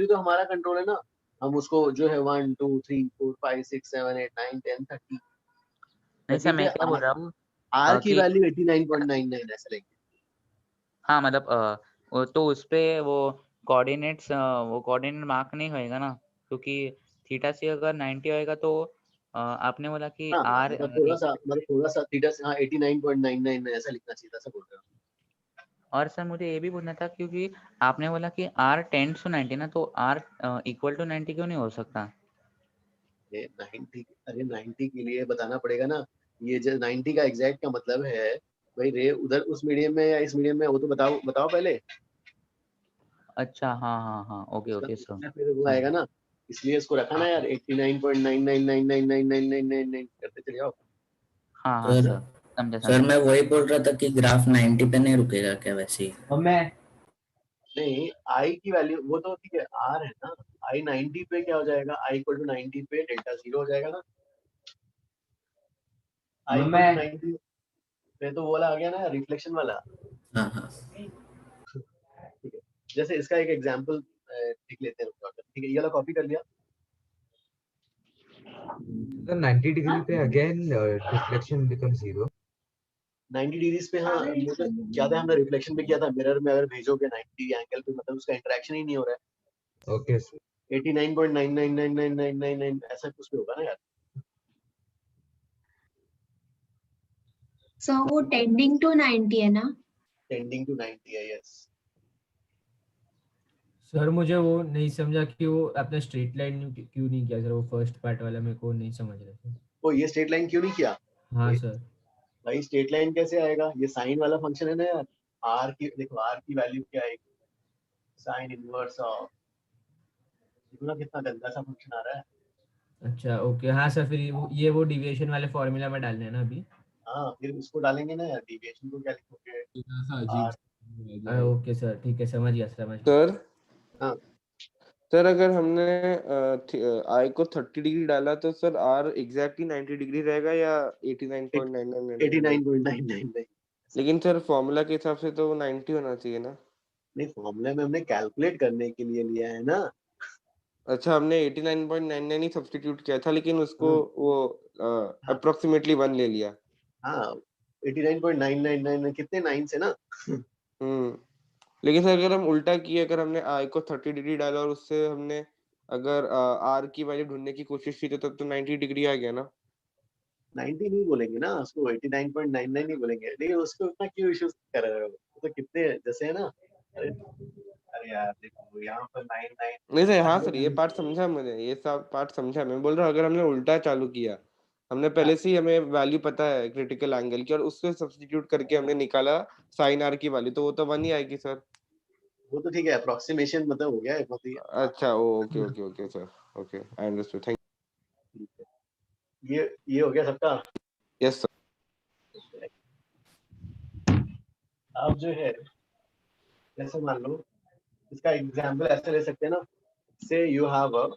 तो हमारा कंट्रोल है ना, हम उसको जो है 1 2 3 4 5 6 7 8 9 10 30 नहीं सर मैं क्या बोल रहा हूँ आर की वैल्यू 89.99 ऐसे लेंगे। हाँ मतलब तो उस पे वो कोऑर्डिनेट मार्क नहीं होएगा ना, क्योंकि थीटा सी अगर 90 होएगा तो आपने बोला कि आर थोड़ा सा थीटा से हाँ 89.99 ऐसा लिखना चाहिए था, ऐसा बोल रहे हो। और सर मुझे ये भी बोलना था क्योंकि आपने बोला कि R टेंड्स टू 90 ना, तो R इक्वल टू 90 क्यों नहीं हो सकता? 90 अरे 90 के लिए बताना पड़ेगा ना, ये जो 90 का एग्जैक्ट का मतलब है भाई रे उधर उस मीडियम में या इस मीडियम में, वो तो बताओ पहले। अच्छा हाँ ओके सर फिर वो आएगा ना, इसलिए इसको रखा ना यार 89.99999999 करते चले जाओ। हाँ सर समझा। सर मैं वही बोल रहा था कि ग्राफ 90 पे नहीं रुकेगा क्या वैसे ही? नहीं आई की वैल्यू वो तो ठीक है, आर है ना, आई 90 पे क्या हो जाएगा? आई इक्वल टू 90 पे डेल्टा 0 हो जाएगा ना, आई इक्वल टू 90 पे तो वो वाला आ गया ना रिफ्लेक्शन वाला। हाँ ठीक है, जैसे इसका एक एग्जांपल लिख लेते हैं, ठीक है ये वाला कॉपी कर लिया। तो 90 डिग्री पे अगेन रिफ्लेक्शन बिकम 0। 90 डिग्रीज पे हाँ वो तो क्या था, हमने रिफ्लेक्शन पे किया था, मिरर में अगर भेजोगे 90 एंगल पे मतलब उसका इंटरेक्शन ही नहीं हो रहा है। ओके सर 89.999999 ऐसा कुछ भी होगा ना यार। सो वो टेंडिंग टू 90 है ना? टेंडिंग टू 90 है, यस। सर मुझे वो नहीं समझा कि वो आपने स्ट्रेट लाइन क्यों नहीं किया सर, वो फर्स्ट पार्ट वाला मेरे को नहीं समझ रहे थे। वो ये स्ट्रेट लाइन क्यों नहीं किया? हाँ सर भाई स्ट्रेट लाइन कैसे आएगा? ये साइन वाला फंक्शन है ना यार, आर की देखो, आर की वैल्यू क्या आएगी? साइन इनवर्स ऑफ, देखो ना कितना गंदा सा फंक्शन आ रहा है। अच्छा ओके हाँ सर, फिर ये वो डिविएशन वाले फॉर्मूला में डालना है ना अभी? हाँ फिर उसको डालेंगे ना यार, डिविएशन को क्या लिखोगे? ओके सर ठीक है, समझ गया। सर हाँ सर अगर हमने आई को 30 डिग्री डाला तो सर आर एग्जैक्टली 90 डिग्री रहेगा या 89.99? लेकिन सर फॉर्मूला के हिसाब से तो 90 होना चाहिए ना? नहीं फॉर्मूला में हमने कैलकुलेट करने के लिए लिया है ना। अच्छा हमने 89.99 ही सब्स्टिट्यूट किया था, लेकिन उसको वो अप्रोक्सीमेटली 1 ले लिया। हाँ 89.999 कितने 9 से ना। लेकिन सर अगर हम उल्टा किए, अगर हमने आई को 30 डिग्री डाला और उससे हमने अगर आर की वैल्यू ढूंढने की कोशिश की तो तब तो 90 डिग्री आ गया ना। 90 नहीं बोलेंगे ना उसको, 89.99 नहीं बोलेंगे, लेकिन उसको उतना क्यों इश्यूज कर रहे हो, तो कितने जैसे है ना। अरे अरे यार देखो यहाँ पर 99 नहीं सर, हाँ सर ये पार्ट समझा मैंने, ये सब पार्ट समझा। मैं बोल रहा हूँ अगर हमने उल्टा चालू किया, हमने पहले से ही हमें वैल्यू पता है क्रिटिकल एंगल की और उससे सब्स्टिट्यूट करके हमने निकाला साइन आर की वैल्यू, तो वो तो 1 ही आएगी सर। वो तो ठीक है, अप्रोक्सीमेशन मतलब हो गया है बहुत ही। अच्छा okay okay okay sir, okay I understood, thank ये हो गया सबका। Yes sir. अब जो है जैसे मान लो इसका एग्जांपल ऐसे ले सकते हैं ना, से you have a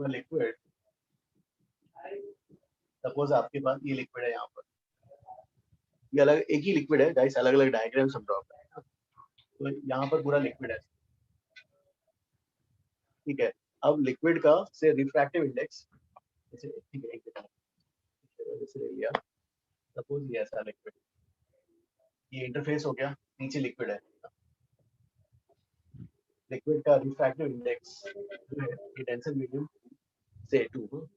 liquid, suppose आपके पास ये लिक्विड है, यहाँ पर ये अलग एक ही लिक्विड है गाइस, अलग अलग डायग्राम हम ड्रॉ करें ना, तो यहाँ पर पूरा लिक्विड है, ठीक है। अब लिक्विड का से रिफ्रैक्टिव इंडेक्स जैसे, ठीक है, जैसे ले लिया, सपोज ये ऐसा लिक्विड, ये इंटरफेस हो गया, नीचे लिक्विड है, लिक्विड का रिफ्रैक्टिव इंडेक्स जो है ये टेंशन मीडियम से 2,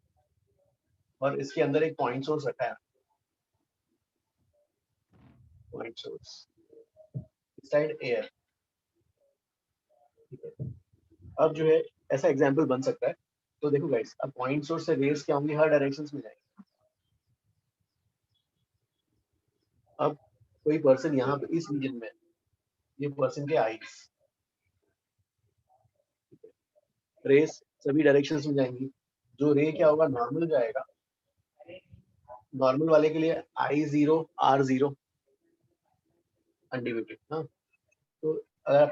और इसके अंदर एक पॉइंट सोर्स रखा है, पॉइंट सोर्स साइड एयर, ठीक है। अब जो है ऐसा एग्जांपल बन सकता है, तो देखो गाइस अब पॉइंट सोर्स से रेज क्या होंगी, हर डायरेक्शंस में जाएंगे। अब कोई पर्सन यहाँ पे इस रीजन में, ये पर्सन के आईज, रेस सभी डायरेक्शंस में जाएंगी, जो रे क्या होगा, नॉर्मल जाएगा, नॉर्मल वाले के लिए I0 R0 अनडिवाइडेड, हाँ। तो अगर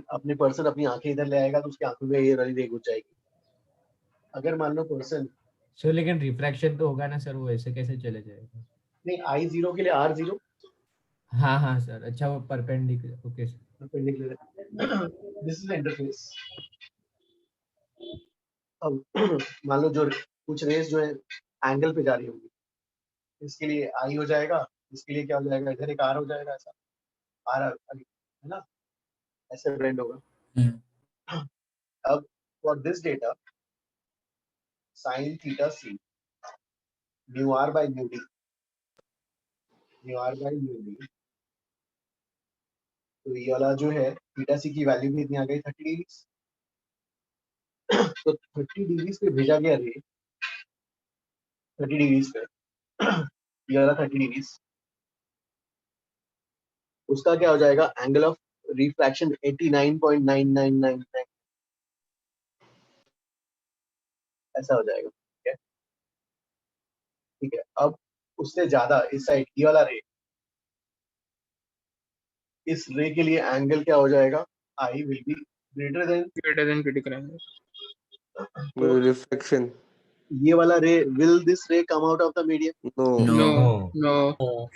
अपने पर्सन अपनी आंखें इधर ले आएगा तो उसकी आंखों में ये वाली रे घुस जाएगी। अगर मान लो पर्सन सर लेकिन रिफ्रैक्शन तो होगा ना सर, वो ऐसे कैसे चले जाएगा? नहीं, I0 के लिए R0, हाँ हाँ सर, अच्छा वो perpendicular, okay sir, perpendicular, this is interface. अब मान लो जो कुछ रेस जो है एंगल पे जा रही होगी, इसके लिए आई हो जाएगा, इसके लिए क्या हो जाएगा, इधर एक आर हो जाएगा, ऐसा आर है ना, ऐसे ब्लेंड होगा। अब for this data sine theta c mu r by mu d, mu r by mu d, तो ये वाला जो है थीटा सी की वैल्यू भी इतनी आ गई 30 डिग्री, तो 30 डिग्री पे भेजा गया रे, 30 डिग्री पे ये वाला 30 डिग्री, उसका क्या हो जाएगा, एंगल ऑफ रिफ्रैक्शन 89.9999 ऐसा हो जाएगा, ठीक है, ठीक है। अब उससे ज्यादा इस साइड ये वाला रे, इस रे के लिए एंगल क्या हो जाएगा, i will be greater than critical angle, reflection, ये वाला ray, will this ray come out of the medium, no,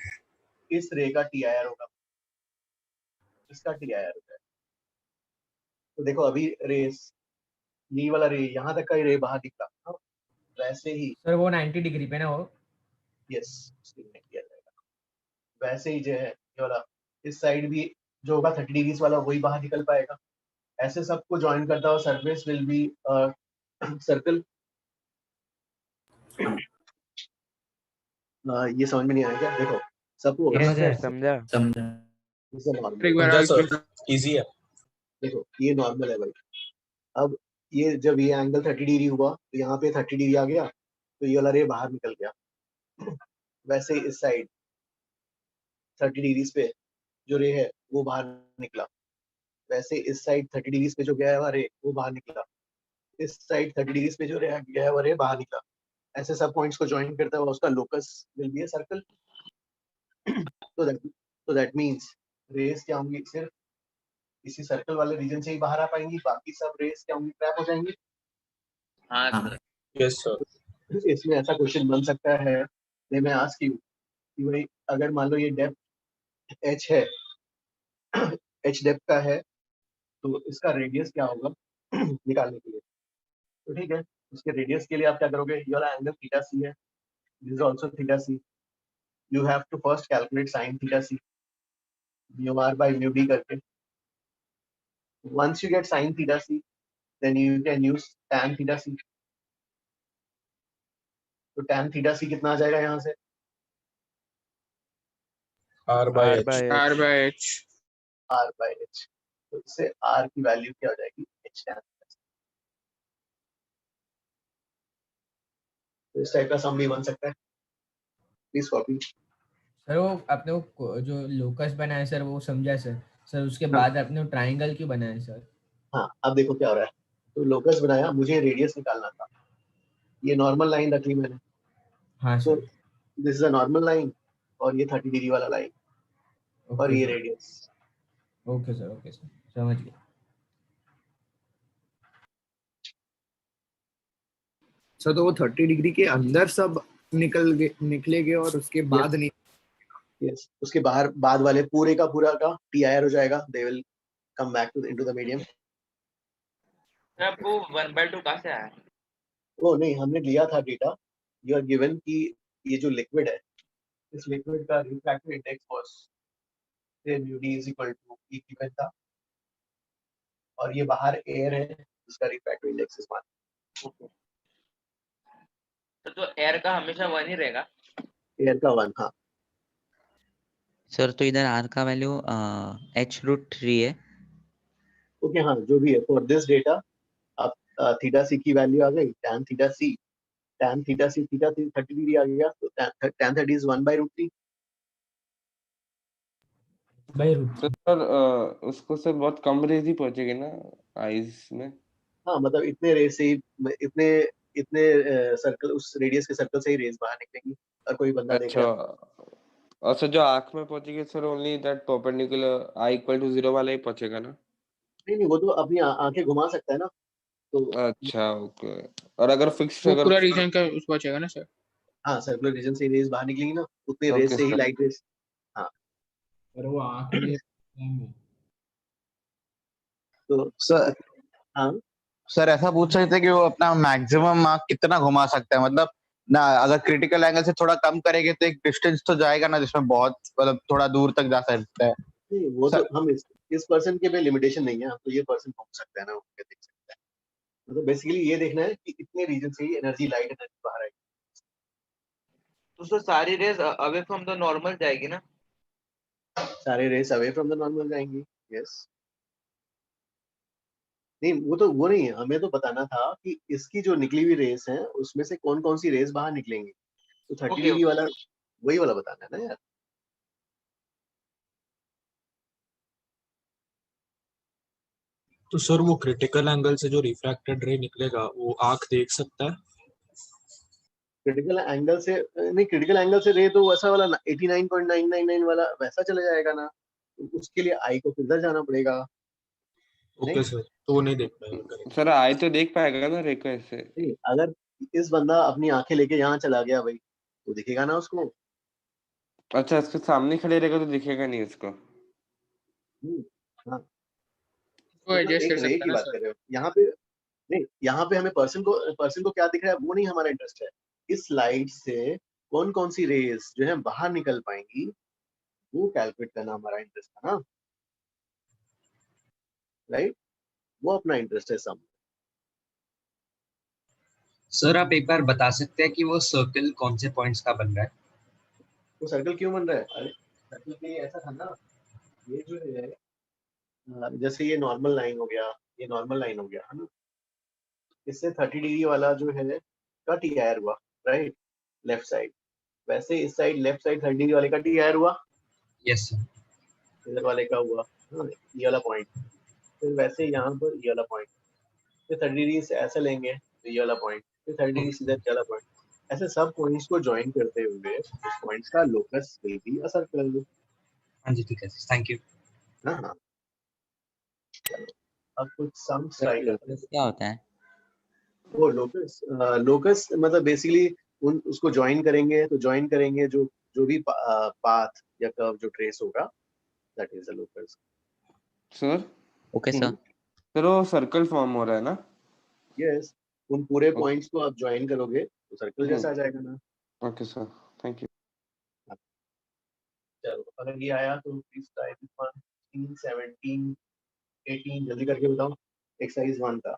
इस रे का TIR होगा, इसका TIR होगा। तो देखो अभी रेस, ये वाला रे यहाँ तक का रे बाहर निकला, हाँ? वैसे ही सर वो 90 डिग्री पे ना हो, यस किया जाएगा, वैसे ही जो है ये वाला इस साइड भी जो होगा 30 डिग्री वाला वही बाहर निकल पाएगा, ऐसे सबको ज्वाइन करता हुआ सरफेस विल बी सर्कल। ये समझ में नहीं आया क्या? देखो सबको समझा इजी है, देखो ये नॉर्मल है भाई। अब ये जब ये एंगल 30 डिग्री हुआ तो यहाँ पे 30 डिग्री आ गया, तो ये वाला रे बाहर निकल गया। वैसे इस साइड 30 डिग्री पे जो रे है वो बाहर निकला, वैसे इस साइड 30 डिग्री पे जो गया है रे वो बाहर निकला, इस साइड 30 डिग्री पे जो रे गया है रे बाहर निकला। ऐसे सब पॉइंट्स को ज्वाइन करता हुआ उसका locus will be a circle. तो दैट मींस रेस क्या होंगी, सिर्फ इसी सर्कल वाले रीजन से ही बाहर आ पाएंगी, बाकी सब रेस क्या होंगी, ट्रैप हो जाएंगी। हाँ यस सर। इसमें ऐसा क्वेश्चन बन सकता है, मैं आस्क यू कि भाई अगर मान लो ये डेप्थ h है, h डेप्थ का है, तो इसका रेडियस क्या होगा निकालने के लिए। तो ठीक है, उसके रेडियस के लिए आप क्या करोगे, ये वाला एंगल थीटा सी है, This is also theta c. You have to first calculate sin theta c, mu r by mu d करके. Once you get sin theta c, then you can use tan theta c. तो tan theta c कितना आ जाएगा यहाँ से? R by H. R by H. R by H. तो इससे R की वैल्यू क्या हो जाएगी? H tan. तो इस टाइप का सम भी बन सकता है. Please copy. सर वो आपने वो जो लोकस बनाया सर वो समझा सर उसके बाद आपने ट्राइंगल क्यों बनाया सर? हाँ, अब देखो क्या हो रहा है. तो लोकस बनाया, मुझे रेडियस निकालना था. ये नॉर्मल लाइन रख ली मैंने. हाँ so sir. This is a normal line और ये 30 डिग्री वाला लाइन और ये रेडियस. ओके सर समझ गया. सर तो वो 30 डिग्री के अंदर सब निकलेगे और उसके बाद नहीं. यस, उसके बाद वाले पूरे का पूरा का TIR हो जाएगा. They will come back to into the medium. आपको 1/2 कहाँ से आया? वो नहीं, हमने लिया था डेटा. यू आर गिवन कि ये जो लिक्विड है, इस लिक्विड का refractive index was mu d is equal to E given था और ये बाहर एयर है जिसका रिफ्रैक्टिव इंडेक्स इज 1. तो एयर का हमेशा 1 ही रहेगा. एयर का 1. हाँ सर तो इधर R का वैल्यू h√3 है. ओके. हाँ जो भी है, फॉर दिस डेटा आप थीटा सी की वैल्यू आ गई. tan theta C theta 30 degree आ गया. तो tan 30 इज 1/√3. सर उसको सर बहुत कम रेज ही पहुंचेगी ना आईज में. हाँ मतलब इतने रेज से ही इतने सर्कल, उस रेडियस के सर्कल से ही रेज बाहर निकलेंगी और कोई बंदा देख रहा है. और सर जो आंख में पहुंचेगी sir only that perpendicular I = 0 वाला ही पहुंचेगा ना? नहीं वो तो अपनी आंखें घुमा सकता है ना. तो अच्छा ओके. और अगर फिक्स वो पूरा रीजन का उस पहुंचेगा ना सर? हाँ सर्कुलर रीजन से रेज बाहर निकलेंगी ना, उतने रेज से ही लाइट रेज. हाँ पर वो आंख में तो सर हाँ सर ऐसा पूछ सकते हैं कि वो अपना मैक्सिमम आंख कितना घुमा सकता है? मतलब ना अगर क्रिटिकल एंगल से थोड़ा कम करेंगे तो एक डिस्टेंस तो जाएगा ना जिसमें बहुत मतलब थोड़ा दूर तक जा सकता है. नहीं वो तो हम इस पर्सन के पे लिमिटेशन नहीं है. हम तो ये पर्सन घूम सकता है ना, उसके देख सकता है. मतलब बेसिकली ये देखना है कि इतने रीजन से ही एनर्जी, लाइट एनर्जी बाहर आएगी. तो सर सारी rays away from the normal जाएगी ना? सारे rays away from the normal जाएंगी. यस. नहीं वो नहीं है. हमें तो बताना था कि इसकी जो निकली हुई रेस है उसमें से कौन कौन सी रेस बाहर निकलेंगी. तो 30 डिग्री वाला वही वाला बताना है ना यार. तो सर वो क्रिटिकल एंगल से जो रिफ्रैक्टेड रे निकलेगा वो आंख देख सकता है? क्रिटिकल एंगल से नहीं, क्रिटिकल एंगल से रे तो वैसा वाला 89.999 वाला वैसा चला जाएगा ना. उसके लिए आई को किधर जाना पड़ेगा. ओके सर, तो वो नहीं देख पाएगा. सर आई तो देख पाएगा ना रे को ऐसे. नहीं, अगर इस बंदा अपनी आंखें लेके यहाँ चला गया भाई तो दिखेगा ना उसको. अच्छा इसके सामने खड़े रहेगा तो दिखेगा नहीं उसको. हाँ वो एडजस्ट कर सकता है ना बात कर रहे हो. यहाँ पे नहीं, यहाँ पे हमें पर्सन को क्या दिख रहा है वो नहीं हमारा इंटरेस्ट है. इस लाइट से कौन कौन सी रेज जो है बाहर निकल पाएंगी वो कैलकुलेट करना हमारा इंटरेस्ट है ना. राइट, वो अपना इंटरेस्ट है सम. सर आप एक बार बता सकते हैं कि वो सर्कल कौन से पॉइंट्स का बन रहा है? वो सर्कल क्यों बन रहा है? अरे सर्कल के लिए ऐसा था ना, ये जो है जैसे ये नॉर्मल लाइन हो गया, ये नॉर्मल लाइन हो गया है ना. इससे 30 डिग्री वाला जो है का TIR हुआ राइट लेफ्ट साइड. वैसे इस साइड लेफ्ट साइड 30 डिग्री वाले का TIR हुआ. Yes sir. इधर वाले का हुआ ये वाला पॉइंट. फिर वैसे यहाँ पर ये वाला पॉइंट. फिर 30 डिग्री से ऐसे लेंगे तो ये वाला पॉइंट. फिर 30 डिग्री से इधर वाला पॉइंट. ऐसे सब पॉइंट्स को ज्वाइन करते हुए उस पॉइंट्स का locus will be a circle. हाँ जी ठीक है, थैंक यू. हाँ अब कुछ सम ट्राई करते हैं. क्या होता है वो लोकस मतलब बेसिकली उसको ज्वाइन करेंगे तो ज्वाइन करेंगे जो भी पाथ या कर्व जो ट्रेस होगा that is a locus. Sir okay sir. Sir वो सर्कल फॉर्म हो रहा है ना? यस, उन पूरे पॉइंट्स को आप ज्वाइन करोगे तो सर्कल जैसा आ जाएगा ना. Okay sir, thank you. चलो अगर ये आया तो प्लीज ट्राई दिस वन 17 18 जल्दी करके बताओ एक्सरसाइज 1 का।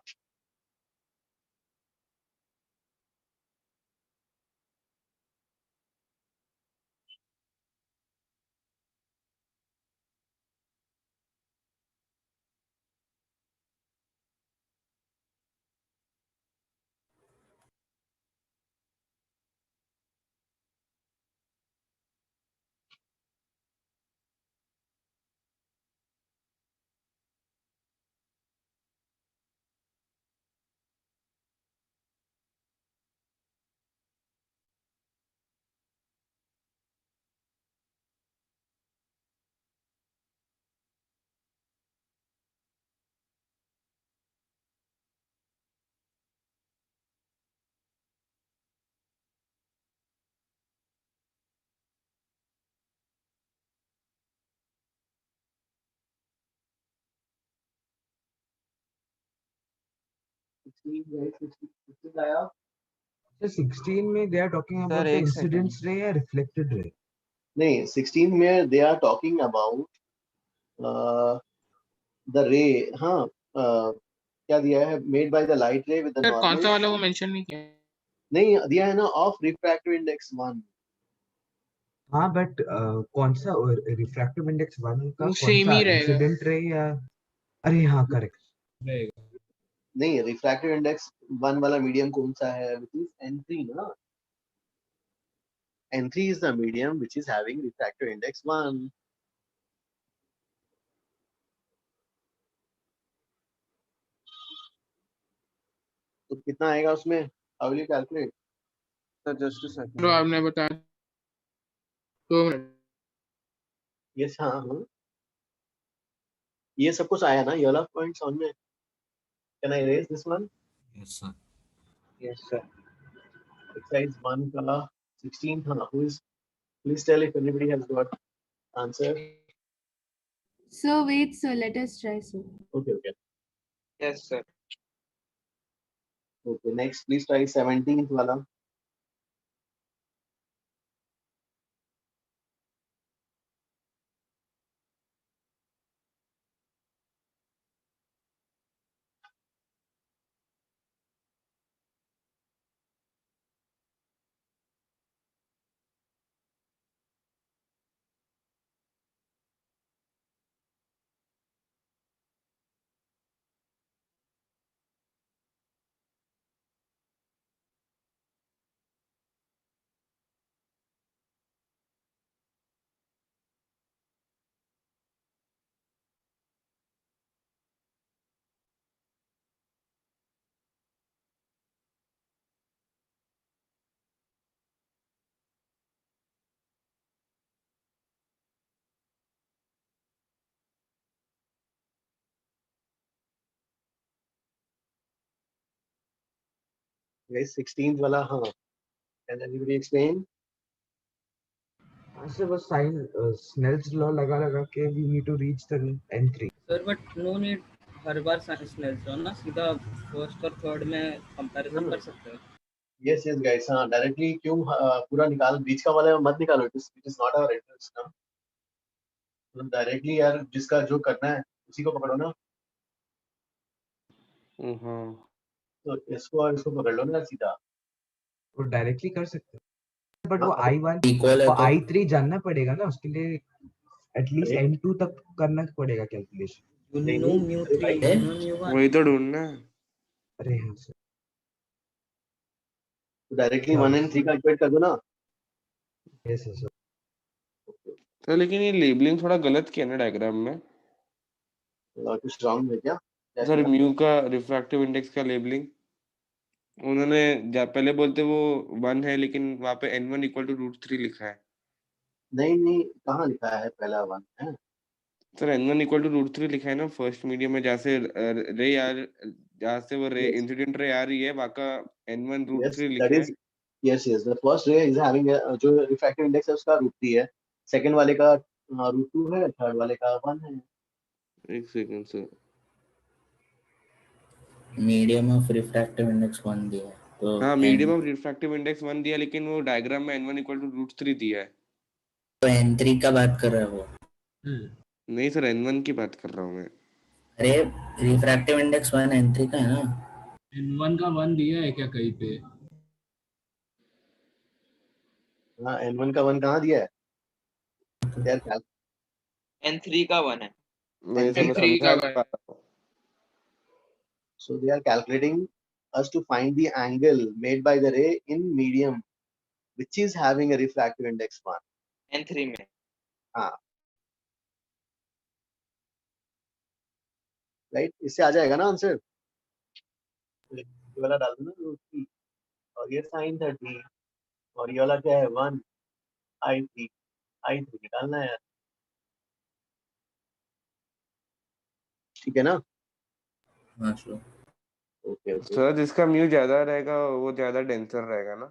आया So 16 में they are talking sir about the एक incidence सेकंड। ray या reflected ray? नहीं 16 में they are talking about the ray. हाँ क्या दिया है made by the light ray with the sir कौन नॉर्मल। सा वाला वो मेंशन नहीं किया? नहीं दिया है ना ऑफ रिफ्रैक्टिव इंडेक्स 1। हाँ बट कौन सा रिफ्रैक्टिव इंडेक्स 1 का वो कौन सेम सा ही रहेगा। इंसिडेंट रे या अरे हाँ करेक्ट। नहीं रिफ्रैक्टिव इंडेक्स 1 वाला मीडियम कौन सा है व्हिच इज N3 ना। N3 is the medium which is having refractive index 1. तो कितना आएगा उसमें? How will you calculate? Sir just a चलो सेकंड। आपने बताया 2 मिनट। Yes हाँ हाँ ये सब कुछ आया ना ये वाला पॉइंट समझ में। Can I erase this one? Yes, sir. Yes sir. Exercise 1 का 16 हाँ who is please tell if anybody has got answer. So wait, so let us try. So Okay. Yes sir. Okay next please try 17th वाला। Guys 16th वाला हाँ। Can anybody explain? ऐसे बस sign Snell's law लगा के we need to reach the N3. Sir but no need हर बार Snell's law ना, सीधा फर्स्ट और थर्ड में कंपैरिजन कर सकते हैं। Yes guys हाँ डायरेक्टली क्यों पूरा निकाल बीच का वाला मत निकालो it is not our interest ना। तो डायरेक्टली यार जिसका जो करना है उसी को पकड़ो ना। हाँ तो इसको और इसको पकड़ लो ना सीधा। वो डायरेक्टली कर सकते हैं बट हाँ, वो I1 इक्वल है वो तो I3 जानना पड़ेगा ना उसके लिए एटलीस्ट अरे N2 तक करना पड़ेगा कैलकुलेशन। नहीं नो नहीं म्यू अरे 3 भाई नो म्यू 1। वही तो ढूंढना है। अरे हाँ सर तो डायरेक्टली सॉरी 1 and 3 का इक्वेट कर दो ना। Yes sir. तो लेकिन ये लेबलिंग थोड़ा गलत किया ना डायग्राम में। कुछ रॉन्ग है क्या सर म्यू का रिफ्रैक्टिव इंडेक्स का लेबलिंग उन्होंने पहले बोलते वो 1 है लेकिन वहाँ पे n1 इक्वल टू √3 लिखा है। नहीं कहाँ लिखा है पहला 1 है। सर n1 इक्वल टू √3 लिखा है ना फर्स्ट मीडियम में जहाँ से वो रे Yes. इंसिडेंट रे आ रही है वहाँ का n1 Yes, √3 that लिखा है। is yes. The first ray is having जो refractive index है उसका √3 है। सेकंड वाले का √2 है। थर्ड वाले का 1 है। एक second sir. Medium of refractive index 1 दिया है तो हाँ मीडियम ऑफ रिफ्रैक्टिव इंडेक्स 1 दिया, लेकिन वो डायग्राम में n1 इक्वल टू √3 दिया है। तो n3 का बात कर रहा है वो। नहीं सर, n1 की बात कर रहा हूँ मैं। अरे रिफ्रैक्टिव इंडेक्स 1 n3 का है ना। n1 का 1 दिया है क्या कहीं पे? हाँ n1 का 1 कहाँ दिया है यार? n3 का 1 है। नहीं सर, मैं n3 समझा का नहीं 1 पा रहा हूँ। So they are calculating us to find the angle made by the ray in medium which is having a refractive index 1. n3 में। हाँ राइट, इससे आ जाएगा ना आंसर। ये वाला डाल दो ना √3 और ये sin 30 और ये वाला क्या है 1 i3 निकालना है, ठीक है ना? हाँ sure। ओके सर जिसका म्यू ज्यादा रहेगा वो ज्यादा डेंसर रहेगा ना।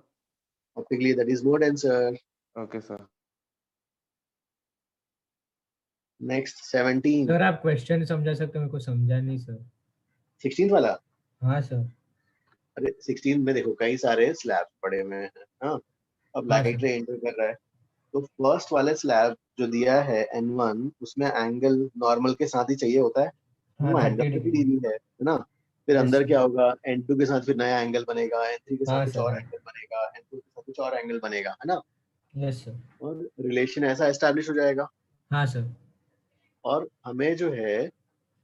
optically that is more denser। Okay sir. Next 17। Sir आप क्वेश्चन समझा सकते हो, मेरे को समझा नहीं सर। 16 वाला? हाँ सर। अरे 16 में देखो कई सारे स्लैब पड़े हुए हैं। हाँ अब हाँ लाइट सर। रे एंटर कर रहा है, तो फर्स्ट वाले स्लैब जो दिया है n1 उसमें एंगल नॉर्मल के साथ ही चाहिए होता है, हाँ वो 30 एंगल 30 डिग्री। डिग्री है ना? फिर यस अंदर सर। क्या होगा, n2 के साथ फिर नया एंगल बनेगा, n3 के साथ हाँ कुछ सर। और एंगल बनेगा, n4 के साथ कुछ और एंगल बनेगा, है ना? Yes sir. और रिलेशन ऐसा एस्टैब्लिश हो जाएगा। हाँ सर। और हमें जो है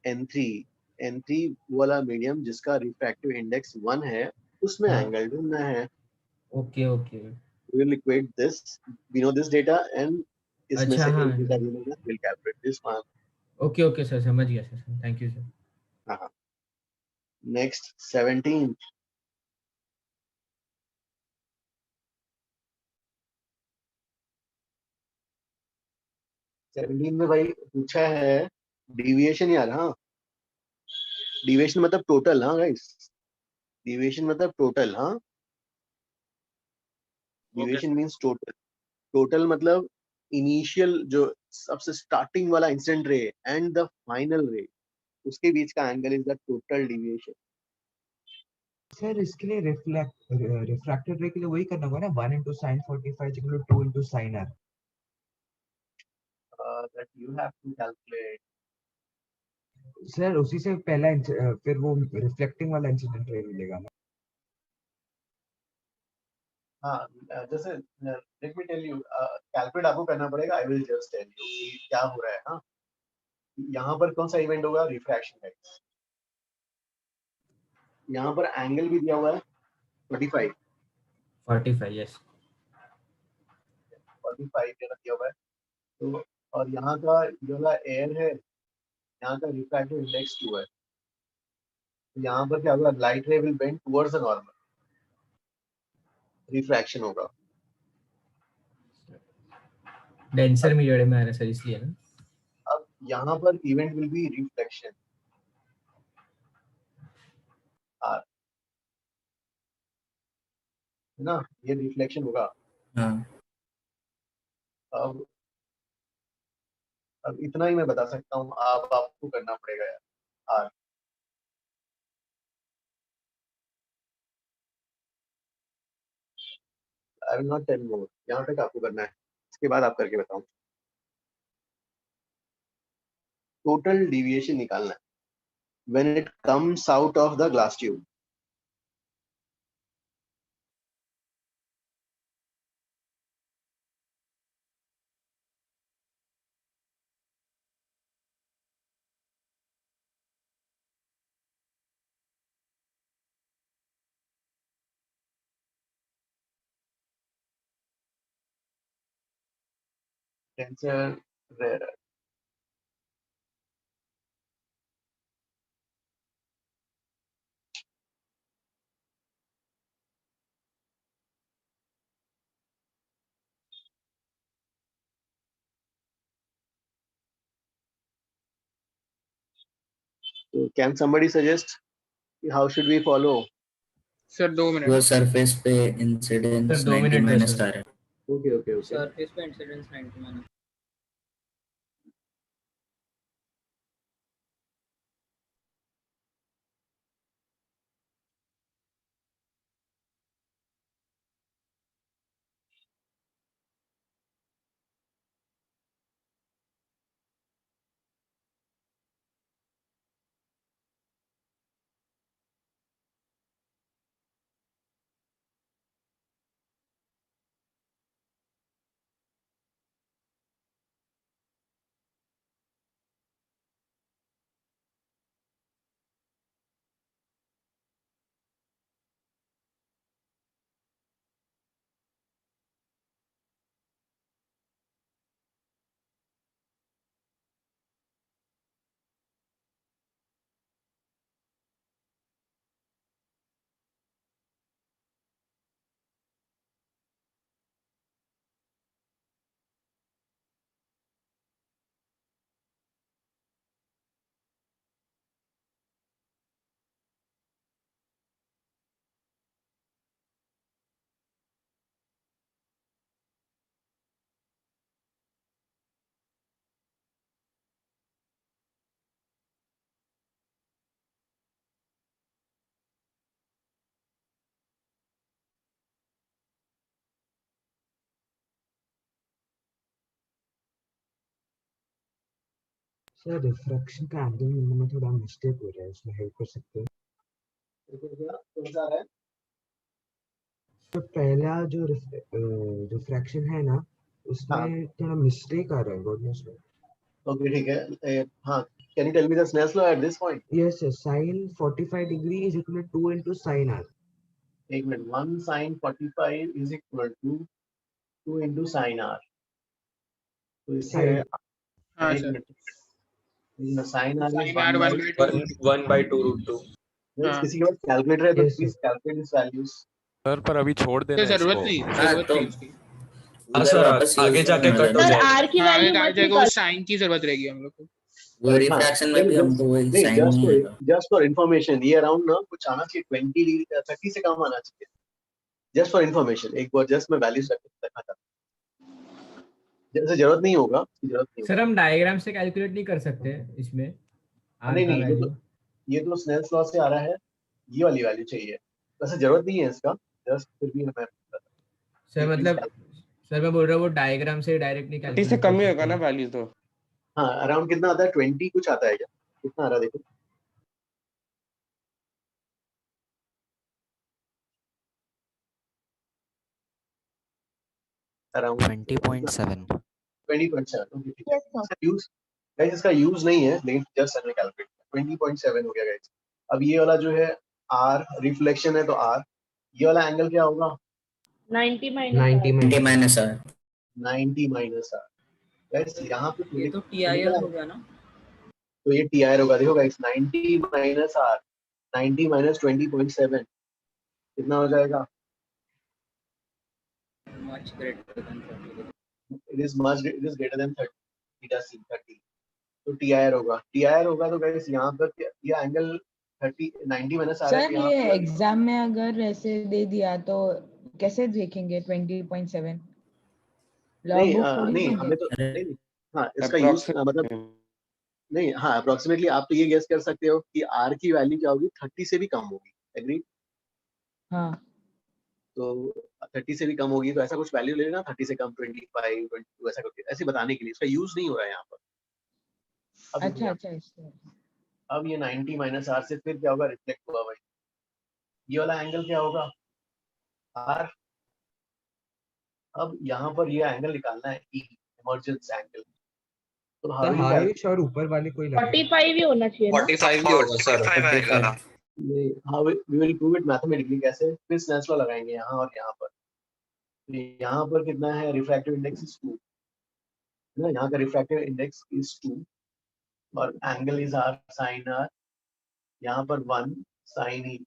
n3 वाला मीडियम जिसका रिफ्रैक्टिव इंडेक्स 1 है उसमें हाँ एंगल ढूंढना है। Okay okay. We will equate this, we know this data and इसमें अच्छा से हाँ एक data we know that, we'll calculate this one। Okay okay sir, समझ गया सर, थैंक यू सर। हाँ नेक्स्ट 17। में भाई पूछा है डिविएशन यार। हाँ डिविएशन मतलब टोटल। हाँ गाइस डिविएशन मतलब टोटल। हाँ डिविएशन मींस टोटल। टोटल मतलब इनिशियल जो सबसे स्टार्टिंग वाला incident ray and the final रे उसके बीच का angle is the total deviation. Sir इसके लिए रिफ्रैक्टेड रे के लिए वही करना होगा ना, 1 into sin 45 equal to 2 into sin r। that you have to calculate। Sir उसी से पहला फिर वो रिफ्लेक्टिंग वाला इंसिडेंट रे मिलेगा ना। हाँ जैसे let me tell you, calculate आपको करना पड़ेगा। I will just tell you कि क्या हो रहा है। हाँ यहाँ पर कौन सा इवेंट होगा, रिफ्रैक्शन है। यहाँ पर एंगल भी दिया हुआ है 45 यस 45 दिया हुआ है। तो और यहाँ का जो वाला एयर है, यहाँ का रिफ्रैक्टिव इंडेक्स 2 है। तो यहाँ पर क्या होगा, लाइट रे will bend towards the normal, refraction होगा। डेंसर मीडियम में आ रहा है सर, इसलिए ना। अब यहाँ पर event will be reflection r, है ना? ये रिफ्लेक्शन होगा। हाँ अब इतना ही मैं बता सकता हूँ, आपको करना पड़ेगा यार। Or I will not tell more, यहाँ तक आपको करना है, इसके बाद आप करके बताऊँ। टोटल डिविएशन निकालना है when it comes out of the glass tube। Tensor rarer। So can somebody suggest how should we follow? Sir 2 minute. वो सरफेस पे इंसिडेंस सर 2 90 मिनट माइनस आ रहा है। ओके सरफेस पे इंसिडेंस 90 माइनस। सर रिफ्रैक्शन का angle मिलने में थोड़ा mistake हो रहा है, इसमें हेल्प कर सकते हैं? कौन सा आ रहा है? तो पहला जो रिफ्रैक्शन है ना, उसमें थोड़ा मिस्टेक आ रहा है गॉडनेस में। ओके ठीक है। हाँ, can you tell me the Snell's law at this point? Yes sir, sin 45 degree is equal to 2 into sin r। एक minute, 1 sin 45 is equal to 2 into sin r। तो इससे हाँ एक sir minute, sin r is sin r 1 by 2 root 2 हाँ किसी के पास calculator है तो please calculate this values. Sir पर अभी छोड़ देना तो जरूरत इसको। नहीं हाँ, जरूरत तो नहीं उसकी। हाँ सर आगे जाके कट हो सर जाएगा। आर की हाँ आगे वैल्यू मत जाएगा वो निकाल। साइन की जरूरत रहेगी हम लोग को। वो रिफ्रैक्शन में भी हमको वही साइन नहीं आएगा। जस्ट फॉर इन्फॉर्मेशन, ये अराउंड ना कुछ आना चाहिए 20 डिग्री 30 से कम आना चाहिए। जस्ट फॉर इन्फॉर्मेशन, एक बार जस्ट मैं वैल्यूज रखा था, जैसे जरूरत नहीं होगा, जरूरत नहीं सर हम डायग्राम से कैलकुलेट नहीं कर सकते इसमें होगा। आर नहीं का नहीं, वैल्यू? ये तो स्नेल्स लॉ से आ रहा है, ये वाली वैल्यू चाहिए, वैसे जरूरत नहीं है इसका, जस्ट फिर भी मैं सर मतलब सर मैं बोल रहा हूँ वो डायग्राम से डायरेक्ट नहीं 30 कैलकुलेट से कर कम ही सकते होगा ना हैं। वैल्यू तो। हाँ अराउंड कितना आता है, 20 कुछ आता है क्या, कितना आ रहा है देखो। अराउंड 20.7। 20.7। ओके ठीक है। इसका यूज गाइस, इसका यूज नहीं है, लेकिन जस्ट हमने कैलकुलेट किया 20.7 हो गया गाइस। अब ये वाला जो है आर रिफ्लेक्शन है, तो आर ये वाला एंगल क्या होगा? 90 90 minus r. 90 minus r. Guys यहाँ पे ये तो टीआईआर हो गया ना। तो ये टीआईआर होगा, देखो गाइस 90 माइनस आर, 90 माइनस 20.7 कितना हो जाएगा? Much greater than 30। It is greater than 30 theta c 30। तो टीआईआर होगा तो गाइस यहाँ पर ये एंगल 30 90 माइनस आर है, सर ये एग्जाम में अगर ऐसे दे दिया तो कैसे देखेंगे 20.7? नहीं नहीं हमें तो नहीं, हाँ इसका यूज मतलब नहीं, हाँ अप्रोक्सीमेटली आप तो ये गेस कर सकते हो कि आर की वैल्यू क्या होगी, 30 से भी कम होगी। एग्री? हाँ तो 30 से भी कम होगी तो ऐसा कुछ वैल्यू ले लेना, 30 से कम 25 22 ऐसा कुछ, ऐसे बताने के लिए, इसका यूज नहीं हो रहा है यहाँ पर। अच्छा अच्छा। अब ये 90 माइनस आर से फिर क्या होगा, रिफ्लेक्ट हुआ भाई, ये वाला एंगल क्या होगा, आर। अब यहाँ पर ये एंगल निकालना है, ई इमर्जेंस एंगल। तो हाईएस्ट और ऊपर वाले कोई 45 ही होना चाहिए ना। 45 ही होगा सर। 45 हाँ we will prove it mathematically. कैसे? फिर स्नेल्स लॉ लगाएंगे यहाँ और यहाँ पर। यहाँ पर कितना है, रिफ्रैक्टिव इंडेक्स इज 2 ना, यहाँ का रिफ्रैक्टिव इंडेक्स इज 2 और angle is r sine r, यहाँ पर 1 sine e.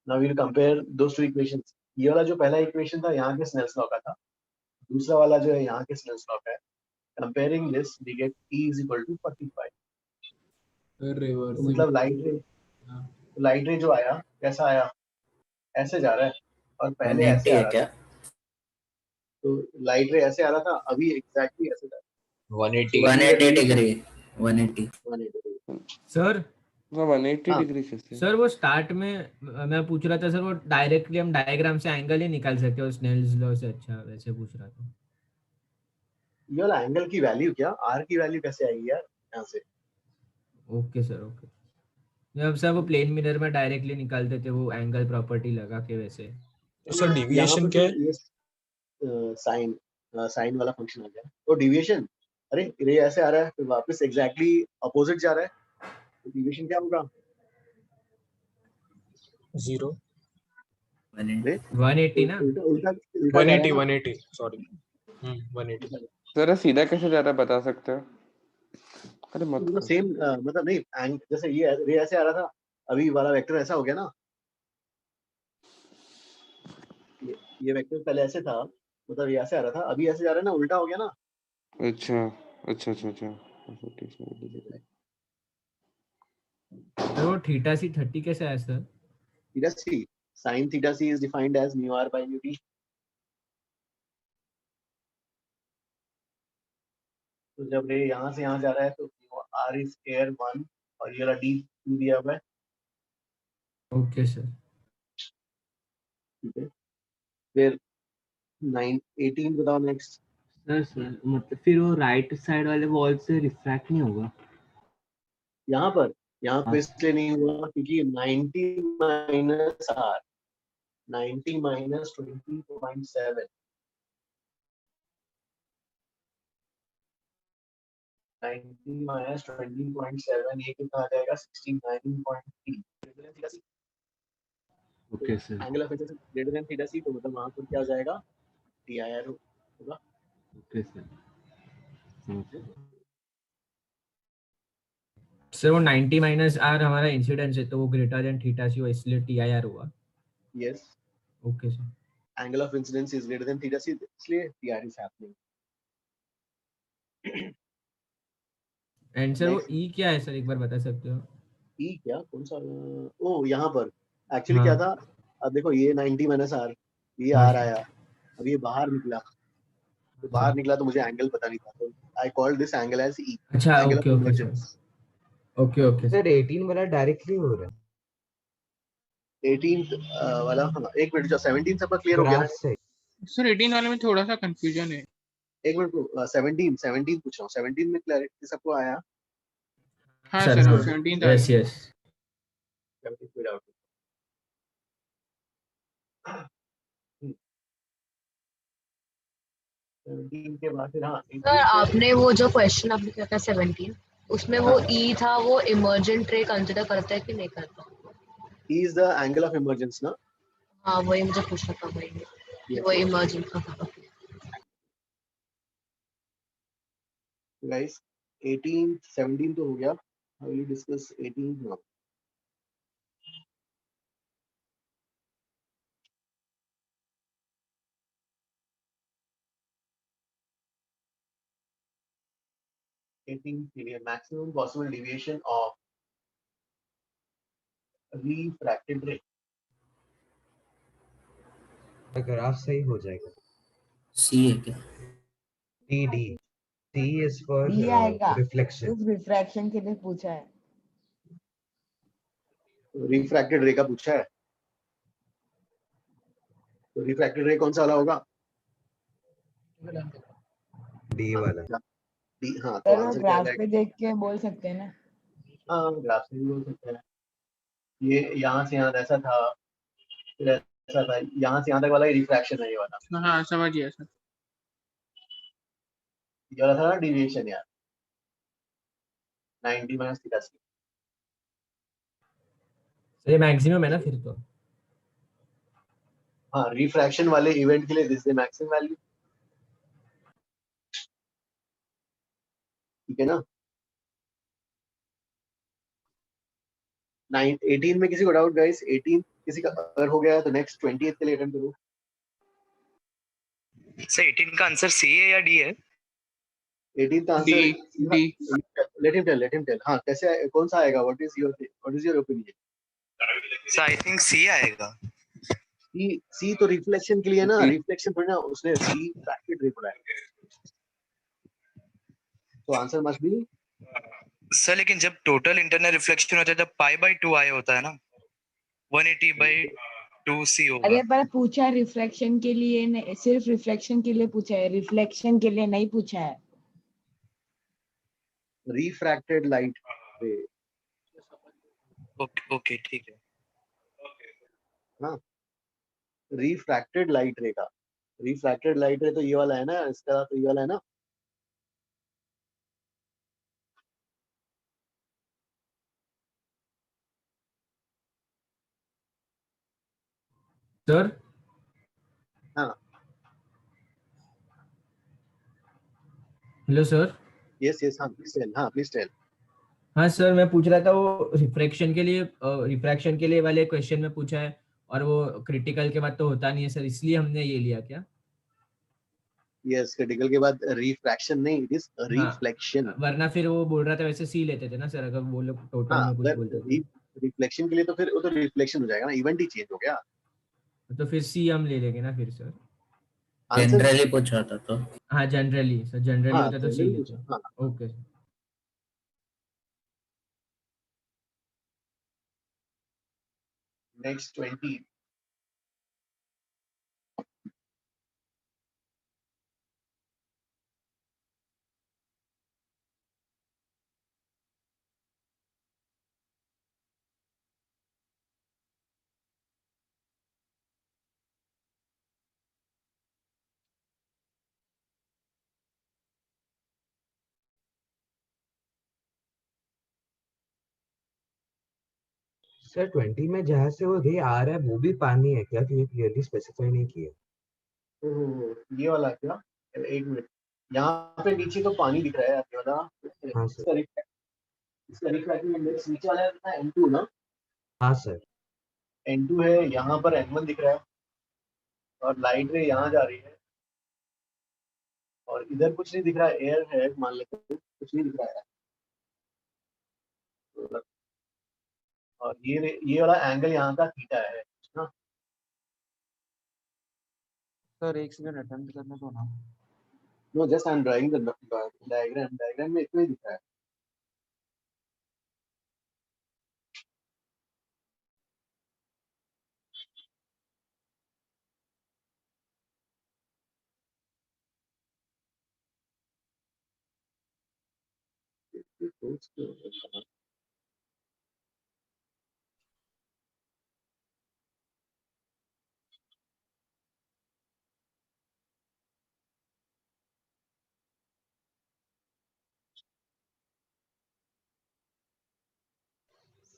Now we will compare those two equations. ये वाला जो पहला इक्वेशन था यहाँ के स्नेल्स लॉ का था, दूसरा वाला जो है यहाँ के स्नेल्स लॉ का है। Comparing this we get E is equal to 45। तो मतलब लाइट रे जो आया कैसा आया, ऐसे जा रहा है और पहले ऐसे आ रहा था। तो लाइट रे ऐसे आ रहा था, अभी एग्जैक्टली ऐसे जा रहा है 180 डिग्री 180। सर 180 डिग्री से सर वो स्टार्ट में मैं पूछ रहा था सर, वो डायरेक्टली हम डायग्राम से एंगल ही निकाल सकते हो स्नेल्स लॉ से? अच्छा वैसे पूछ रहा था। ये वाला एंगल की वैल्यू क्या, आर की वैल्यू कैसे आएगी यार यहाँ से? Okay sir okay. जब सर वो प्लेन मिरर में डायरेक्टली निकालते थे वो एंगल प्रॉपर्टी लगा के वैसे। तो सर डेविएशन क्या है? ये साइन वाला फंक्शन आ गया। तो डेविएशन, अरे रे ऐसे आ रहा है फिर वापस एग्जैक्टली अपोजिट जा रहा है, तो डेविएशन क्या होगा? 0 180 ना, उल्टा 180 सॉरी 180। जरा सीधा कैसे जा रहा है बता सकते हो? अरे मत सेम मतलब नहीं, जैसे ये रे ऐसे आ रहा था, अभी वाला वेक्टर ऐसा हो गया ना, ये वेक्टर पहले ऐसे था, मतलब ये ऐसे आ रहा था, अभी ऐसे जा रहा है ना, उल्टा हो गया ना। अच्छा अच्छा अच्छा अच्छा। तो वो थीटा सी 30 कैसे आया sir? Theta C sin theta c is defined as mu r by mu t। तो जब रे यहाँ से यहाँ जा रहा है तो r is square 1 और ये वाला d 2 दिया हुआ है। ओके सर ठीक है, फिर 18 बताओ नेक्स्ट। सर मतलब फिर वो राइट साइड वाले वॉल से रिफ्रैक्ट नहीं होगा? यहाँ पे हाँ। इसलिए नहीं हुआ क्योंकि 90 माइनस आर 90 माइनस 20.7 90 माइनस 20.7 ये कितना आ जाएगा 69.3 okay sir. Angle of incidence greater than theta c तो मतलब वहां पर क्या आ जाएगा टीआईआर होगा। Okay sir. सर वो 90 माइनस आर हमारा इंसिडेंस है तो वो ग्रेटर देन थीटा सी इसलिए टीआईआर हुआ। Yes okay sir. Angle of incidence is greater than theta c इसलिए TIR is happening. And sir वो ई क्या है सर, एक बार बता सकते हो? ई क्या कौन सा ओ यहाँ पर एक्चुअली क्या था अब देखो ये 90 माइनस आर ये आर आया अब ये बाहर निकला तो बाहर निकला तो मुझे एंगल पता नहीं था तो I called this angle as e अच्छा angle of okay okay emergence. Sir. Okay okay sir 18 वाला डायरेक्टली हो रहा है 18 वाला हाँ एक मिनट जो 17 सबका क्लियर हो गया ना ग्राफ से। सर 18 वाले में थोड़ा सा कंफ्यूजन है। एक मिनट 17 पूछ रहा हूँ 17 में क्लैरिटी सबको आया? हाँ सर सर हाँ 17 यस यस। 17 कोई डाउट नहीं। के बाद फिर हाँ सर आपने वो जो क्वेश्चन आपने किया था 17 उसमें वो ई था वो इमर्जेंट रे कंसीडर करता है कि नहीं करता? E is the angle of emergence ना। हाँ वही मुझे पूछना था वही वो इमर्जेंट का था। गाइस 18 17 तो हो गया I will discuss 18 now. maximum possible deviation of refracted ray। Graph सही हो जाएगा। सी है क्या? D C is for D आएगा रिफ्लेक्शन। सिर्फ रिफ्रैक्शन के लिए पूछा है। रिफ्रैक्टेड रे का पूछा है तो रिफ्रैक्टेड रे कौन सा वाला होगा? डी वाला। डी हाँ तो सर वो आंसर क्या आ ग्राफ जाएगा? पे देख के बोल सकते हैं ना। हाँ ग्राफ से भी बोल सकते हैं ये यहाँ से यहाँ ऐसा था फिर ऐसा था यहाँ से यहाँ तक वाला रिफ्रैक्शन है ये वाला। हाँ समझ गया सर। ये वाला था ना डिविएशन यार 90 माइनस थीटा सी। ये मैक्सिमम है ना फिर तो। हाँ रिफ्रैक्शन वाले इवेंट के लिए दिस इज मैक्सिमम वैल्यू ठीक है ना। 18 में किसी को डाउट गाइस? 18 किसी का अगर हो गया है तो नेक्स्ट 28 के लिए अटेम्प्ट करो। सर 18 का आंसर सी है या डी है? 18 का आंसर लेट हिम टेल हाँ कैसे कौन सा आएगा? What is your opinion? Sir I think C आएगा। सी तो रिफ्लेक्शन के लिए ना रिफ्लेक्शन थोड़ी ना उसने रिफ्रैक्टेड रे बोला है तो आंसर मस्ट बी। सर लेकिन जब टोटल इंटरनल रिफ्लेक्शन होता है तब पाई बाय 2 आई होता है ना 180 बाय 2 सी होगा। अरे पर पूछा है रिफ्लेक्शन के लिए नहीं, सिर्फ रिफ्लेक्शन के लिए पूछा है रिफ्लेक्शन के लिए नहीं पूछा है। रिफ्रैक्टेड लाइट रे। ओके ठीक है। हाँ रिफ्रैक्टेड लाइट रे का रिफ्रैक्टेड लाइट रे तो ये वाला है ना इसका तो ये वाला है ना। सर हाँ हेलो सर। यस हाँ प्लीज टेल। हाँ सर मैं पूछ रहा था वो रिफ्रैक्शन के लिए वाले क्वेश्चन में पूछा है और वो क्रिटिकल के बाद तो होता नहीं है सर इसलिए हमने ये लिया क्या? यस क्रिटिकल के बाद रिफ्रैक्शन नहीं इट इज रिफ्लेक्शन। वरना फिर वो बोल रहा था वैसे सी लेते थे ना सर अगर वो लोग टोटल में कुछ बोलते थे। रिफ्लेक्शन के लिए तो फिर वो तो रिफ्लेक्शन हो जाएगा ना इवेंट ही चेंज हो गया तो फिर सी हम ले लेंगे ना फिर सर। जनरली पूछा था तो हाँ जनरली सर जनरली होता तो सी लेते। ओके नेक्स्ट 20 सर 20 में जहाँ से वो रे आ रहा है वो भी पानी है क्या, क्योंकि क्लियरली स्पेसिफाई नहीं किया। ये वाला क्या, एक मिनट, यहाँ पे नीचे तो पानी दिख रहा है ये वाला। हाँ इसका रिफ्रैक्टिव इंडेक्स नीचे वाला है N2 ना। हाँ सर। N2 है, यहाँ पर N1 दिख रहा है और लाइट रे यहाँ जा रही है और इधर कुछ नहीं दिख रहा है, एयर है मान लेते हैं, कुछ नहीं दिख रहा है। और ये वाला एंगल यहाँ का थीटा है ना। सर एक सेकंड अटेम्प्ट करने दो ना। Know just I am drawing the diagram में इतना ही दिख रहा है।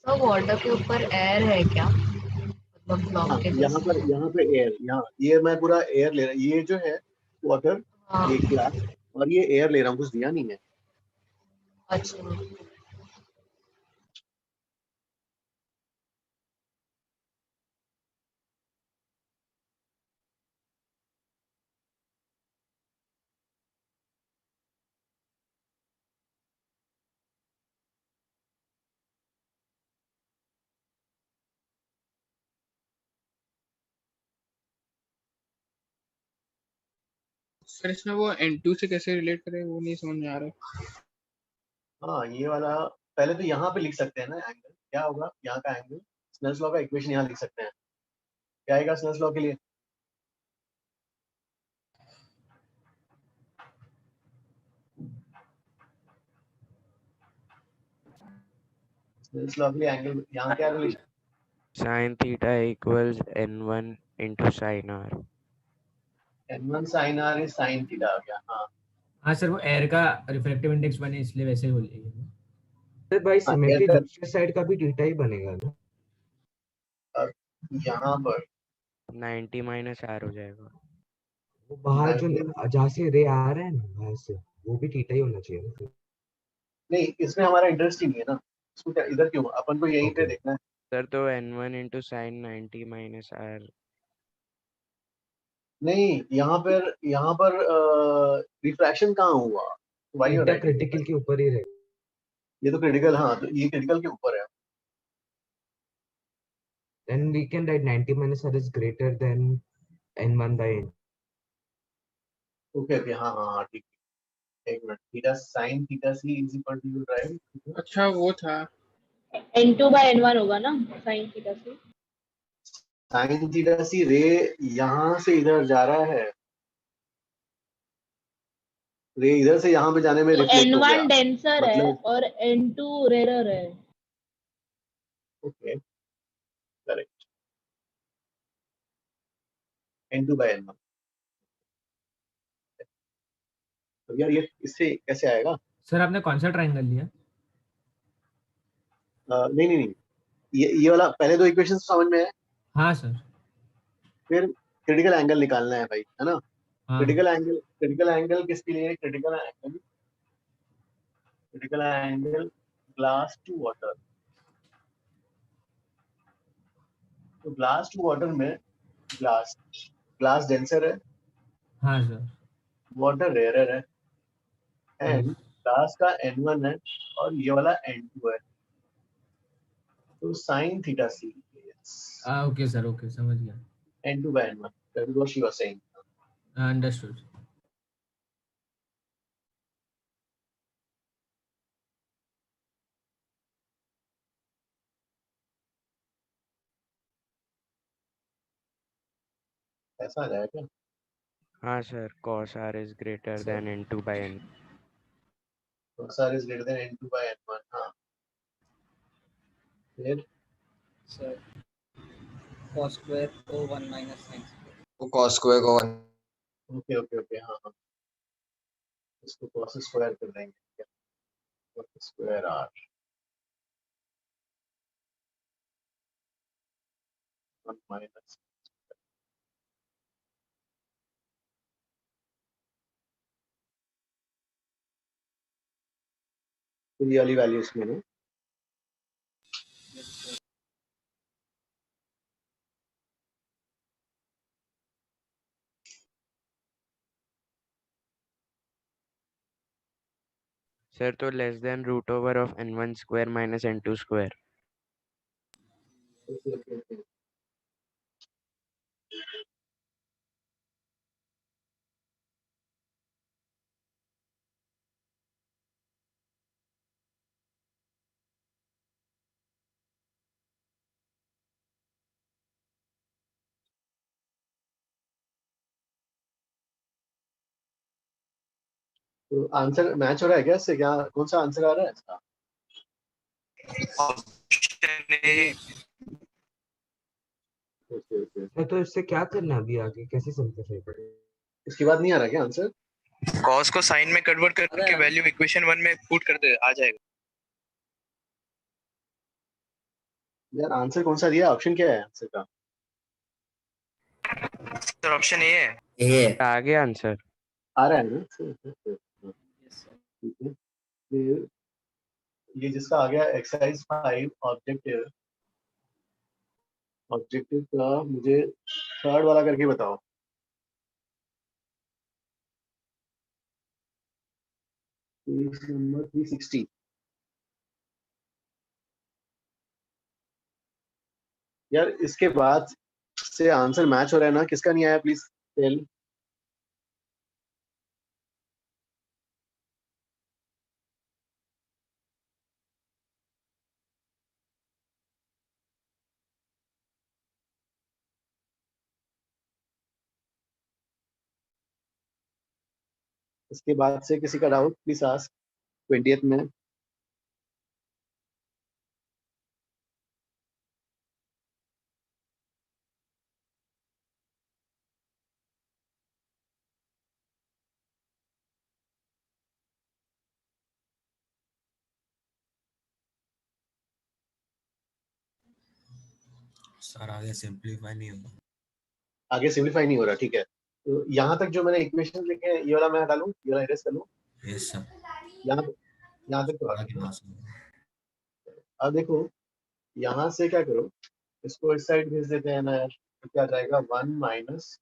तो वाटर के ऊपर एयर है क्या, मतलब ब्लॉक हाँ, के यहाँ पे एयर, यहाँ ये मैं पूरा एयर ले रहा हूँ, ये जो है वाटर, हाँ। एक ग्लास, और ये एयर ले रहा हूँ, कुछ दिया नहीं है। अच्छा सर इसमें वो N2 से कैसे रिलेट करें वो नहीं समझ में आ रहा। हाँ ये वाला पहले तो यहाँ पे लिख सकते हैं ना एंगल, क्या होगा यहाँ का एंगल, स्नेल्स लॉ का इक्वेशन यहाँ लिख सकते हैं, क्या आएगा स्नेल्स लॉ के लिए। स्नेल्स लॉ के लिए एंगल यहाँ क्या relation, sin theta equals n1 into sin r। N1 sin r is sin theta आ गया। हाँ हाँ सर, वो एयर का रिफ्रैक्टिव इंडेक्स बने इसलिए वैसे ही बोल रही है। सर भाई हाँ, सिमेट्री air दूसरे साइड का भी थीटा ही बनेगा ना। का यहाँ पर 90 माइनस r हो जाएगा। वो बाहर जो जहाँ से रे आ रहा है ना वहां से, वो भी थीटा ही होना चाहिए ना फिर। नहीं, इसमें हमारा इंटरेस्ट ही नहीं है ना, इसको क्या इधर क्यों, अपन को यहीं पे देखना है। सर तो n1 into sin 90 minus r। नहीं, यहाँ पर रिफ्रैक्शन कहाँ हुआ, वाई हो रहा है क्रिटिकल के ऊपर ही रहेगा। ये तो क्रिटिकल, हाँ तो ये क्रिटिकल के ऊपर है। Then we can write 90 minus r is greater than n1 by n। Okay okay, हाँ हाँ हाँ ठीक है, एक मिनट, theta sin theta c is equal to right. अच्छा वो था N2 by N1 होगा ना sin थीटा से। sin थीटा c रे यहाँ से इधर जा रहा है, रे इधर से यहाँ पे जाने में तो रिफ्लेक्ट हो गया, N1 डेंसर है मतलब और N2 रेयर है। Okay correct, N2 by N1। तो यार ये इससे कैसे आएगा। सर आपने कौन सा ट्रायंगल लिया? नहीं नहीं नहीं, ये वाला पहले दो इक्वेशन समझ में है। हाँ सर। फिर क्रिटिकल एंगल निकालना है भाई, है ना। हाँ। क्रिटिकल एंगल किसके लिए, critical angle glass to water. तो ग्लास टू वाटर में ग्लास डेंसर है, हाँ सर। वाटर रेयरर है, एंड ग्लास का N1 है और ये वाला N2 है, तो sin theta c okay sir, okay समझ गया। N2 by N1, that is what she was saying। Understood. ऐसा आ जाएगा क्या। हाँ sir, cos r is greater than n2 by n। cos r is greater than N2 by N1। हाँ फिर sir cos square को 1 minus sin square, वो cos square को 1। Okay okay okay, हाँ हाँ इसको cos स्क्वायर कर देंगे, cos स्क्वायर r 1 minus तो ये वाली वैल्यू इसमें ना सर तो less than root over of n1 square minus n2 square. तो आंसर मैच हो रहा है क्या इससे? क्या कौन सा आंसर आ रहा है इसका? तो इससे क्या करना अभी आगे कैसे सिंपलीफाई? इसके बाद नहीं आ रहा क्या आंसर? कॉस को साइन में कन्वर्ट करके वैल्यू इक्वेशन 1 में पुट कर दे, आ जाएगा। यार आंसर कौन सा दिया? ऑप्शन क्या है आंसर का? सर ऑप्शन ए है। ए आ गया आंसर। आ रहा है ना? ठीक है। फिर ये जिसका आ गया एक्सरसाइज 5 ऑब्जेक्टिव का मुझे थर्ड वाला करके बताओ। Page number 360। यार इसके बाद से आंसर मैच हो रहा है ना? किसका नहीं आया प्लीज टेल। इसके बाद से किसी का डाउट प्लीज आस्क 20th में। सर आगे सिंपलीफाई नहीं होगा। आगे सिंपलीफाई नहीं हो रहा, ठीक है। तो यहाँ तक जो मैंने इक्वेशन लिखे हैं ये वाला मैं डालूं, ये वाला एरेज कर लूं? Yes sir. यहाँ तक तो आ गया। अब देखो यहाँ से क्या करो, इसको इस साइड भेज देते हैं ना यार। तो क्या जाएगा 1 minus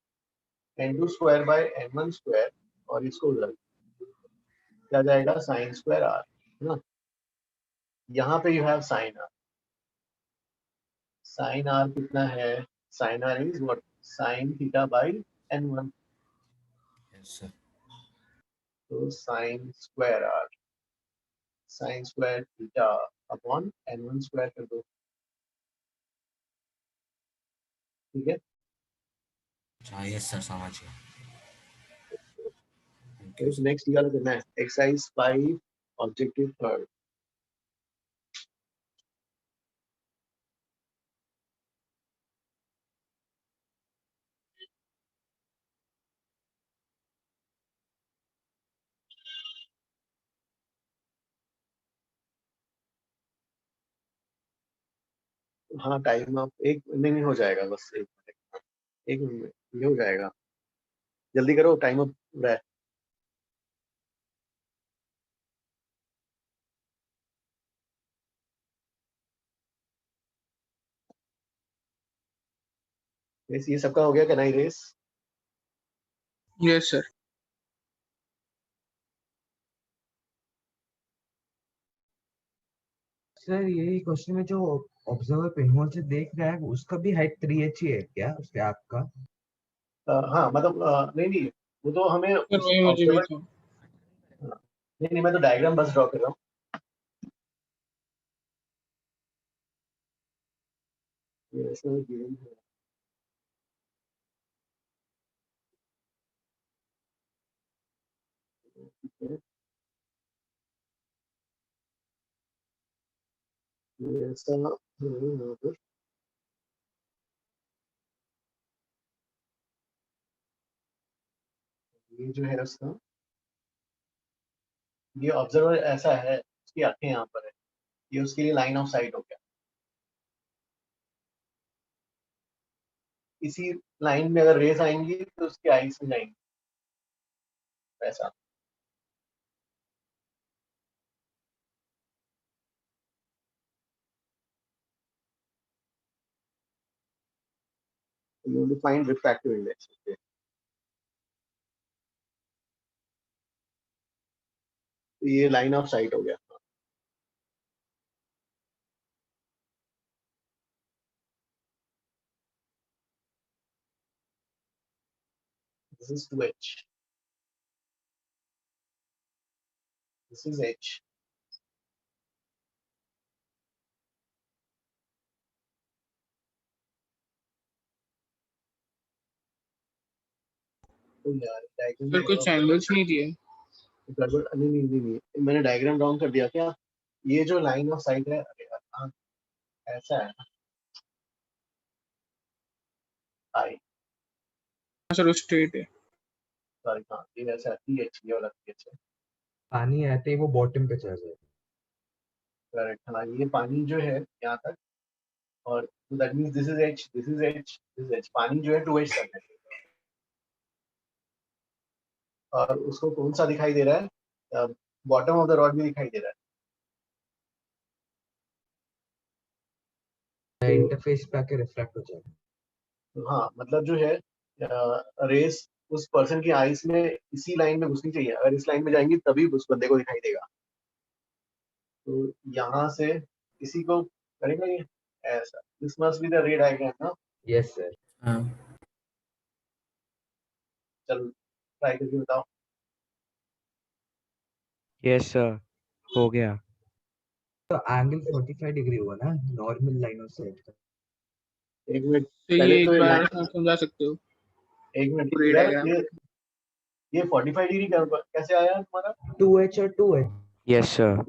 n2 square by n1 square, और इसको उधर क्या जाएगा साइन स्क्वायर r, है ना। यहाँ पे you have sine r। Sine r कितना है? Sine r is what? Sine theta by n1। Yes sir. तो sine square r, sine square theta upon n1 square कर दो, ठीक है। हाँ यस सर समझ गया। तो नेक्स्ट ये वाला करना है, एक्सरसाइज 5 ऑब्जेक्टिव थर्ड। हाँ टाइम आप एक नहीं हो जाएगा, बस एक मिनट में ये हो जाएगा। जल्दी करो, टाइम अप हो रहा है। ये सबका हो गया क्या? नहीं रेस? Yes sir. सर यही क्वेश्चन में जो ऑब्जर्वर पिनहोल से देख रहा है उसका भी हाइट 3h ही है क्या उसके आपका? हाँ मतलब नहीं वो तो हमें सर वही मुझे भी था। नहीं मैं तो डायग्राम बस ड्रॉ कर रहा हूँ। ये ऐसा गेम है। ये ऐसा यहाँ पर ये जो है उसका, ये ऑब्जर्वर ऐसा है, उसकी आंखें यहाँ पर है, ये उसके लिए लाइन ऑफ साइट हो गया। इसी लाइन में अगर रेस आएंगी तो उसकी आईज में जाएंगी, ऐसा। You will find refractive index. Okay. तो ये लाइन ऑफ साइट हो गया। This is 2h. This is h. तो यार सर कुछ एंगल्स नहीं दिए। गड़बड़ नहीं, मैंने डायग्राम रॉन्ग कर दिया क्या? ये जो लाइन ऑफ साइट है, अरे यार, हाँ, ऐसा है ना, आई सर स्ट्रेट है। सॉरी, हाँ, ये ऐसा है, h ये वाला h है। पानी आते ही वो बॉटम पे चला जाए। करेक्ट, हाँ, ये पानी जो है यहाँ तक, और that means this is h, this is h, this is h। पानी जो है 2h तक है, और उसको कौन सा दिखाई दे रहा है? बॉटम ऑफ द रॉड भी दिखाई दे रहा है। इंटरफेस पे आके रिफ्लेक्ट हो जाएगा। हाँ, मतलब जो है रेस उस पर्सन की आईज में इसी लाइन में घुसनी चाहिए। अगर इस लाइन में जाएंगी तभी उस बंदे को दिखाई देगा। तो यहाँ से इसी को करेंगे ये ऐसा। This must be the ray diagram ना? Yes sir. हाँ चलो ट्राई करके बताओ। यस सर, हो गया। तो एंगल 45 डिग्री हुआ ना नॉर्मल लाइन ऑफ साइट का। एक मिनट, तो पहले ये तो एक बार लाइन, समझा सकते हो? एक मिनट पूरी यार, डायग्राम। ये 45 डिग्री कैसे आया तुम्हारा? 2h और 2h। यस सर,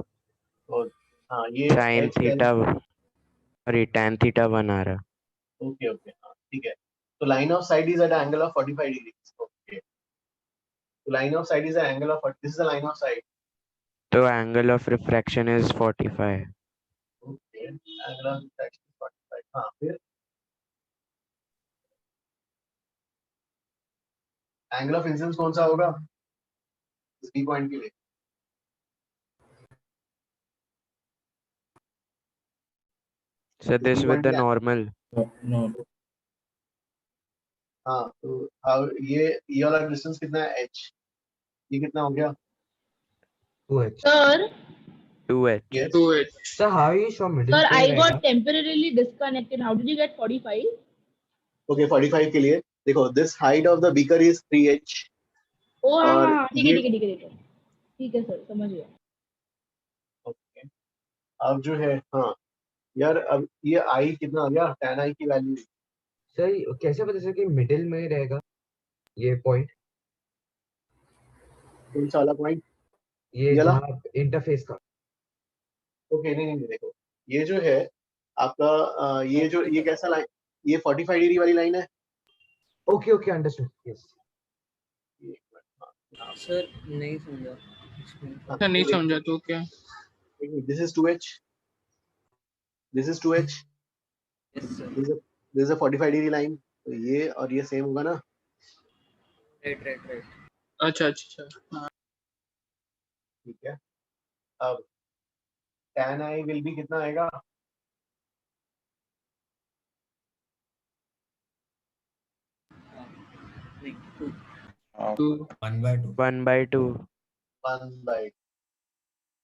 और हाँ, ये साइन h थीटा अरे tan थीटा 1 आ रहा। ओके ओके, हाँ ठीक है। तो line of sight is at angle of 45 degree. Okay, तो line of sight is the angle of, this is the line of sight. तो angle of refraction is 45। Okay, angle of refraction 45। हाँ, फिर angle of incidence कौन सा होगा इस B point के लिए? Sir this with the normal. No, हाँ, तो ये वाला डिस्टेंस कितना है h? ये कितना हो गया? 2h। Sir, 2h। Yes. 2h। So how you show middle sir, pair I रहेगा? got temporarily disconnected. How did you get 45? Okay, 45 के लिए देखो, this height of the beaker is 3h। Oh, हाँ और हाँ, ठीक है ये ठीक है ठीक है ठीक है ठीक है सर, समझ गया। ओके, अब जो है, हाँ यार, अब ये i कितना आ गया? tan i की वैल्यू। सर कैसे पता चला कि मिडिल में रहेगा ये पॉइंट? कौन सा वाला पॉइंट? ये वाला? जहाँ इंटरफेस का। ओके, नहीं नहीं, देखो ये जो है आपका ये कैसा लाइन, ये 45 डिग्री वाली लाइन है। Okay okay, understood. Yes sir नहीं समझा। सर नहीं समझा तो क्या? This is 2h, this is 2h, yes sir. This is a 45 degree line. तो ये और ये सेम होगा ना? Right right right. अच्छा अच्छा अच्छा, हाँ। ठीक है, अब tan i विल भी कितना आएगा? टू 1/2। 1/2। 1/2।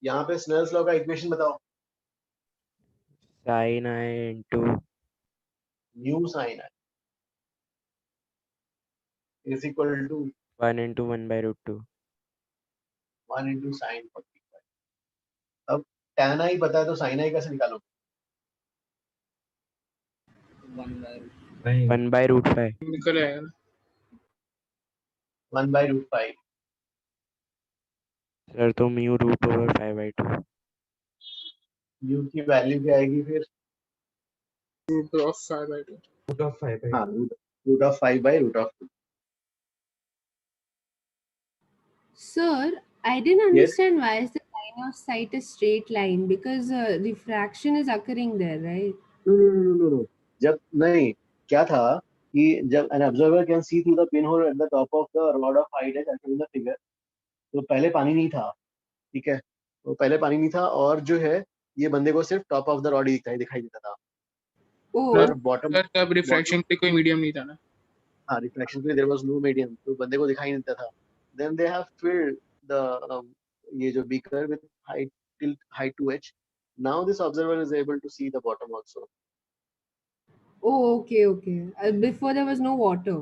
यहाँ पे स्नेल्स लॉ का इक्वेशन बताओ। sin i into mu sin i is equal to 1 into 1/√2। 1 into sin 45। अब tan i पता है तो sin i कैसे निकालोगे? 1/√5। निकल आएगा ना। 1/√5। सर तो म्यू रूट ओवर 5/2। म्यू की वैल्यू क्या आएगी फिर? Root of 5/2। Root of 5/2। हाँ, root of 5/√2। Sir, I didn't Yes. understand why is the line of sight a straight line because refraction is occurring there, right? No, जब नहीं, क्या था कि जब an observer can see through the pinhole at the top of the rod of high dash as in the figure, तो पहले पानी नहीं था, ठीक है, तो पहले पानी नहीं था और जो है ये बंदे को सिर्फ टॉप ऑफ द रॉड ही दिखाई देता था और बॉटम तब रिफ्रैक्शन के कोई मीडियम नहीं था ना। हाँ, रिफ्रैक्शन के लिए देयर वाज नो मीडियम, तो बंदे को दिखाई नहीं देता था। Then they have filled the ये जो beaker with height till height 2h. Now this observer is able to see the bottom also. Oh, okay, okay. Before there was no water.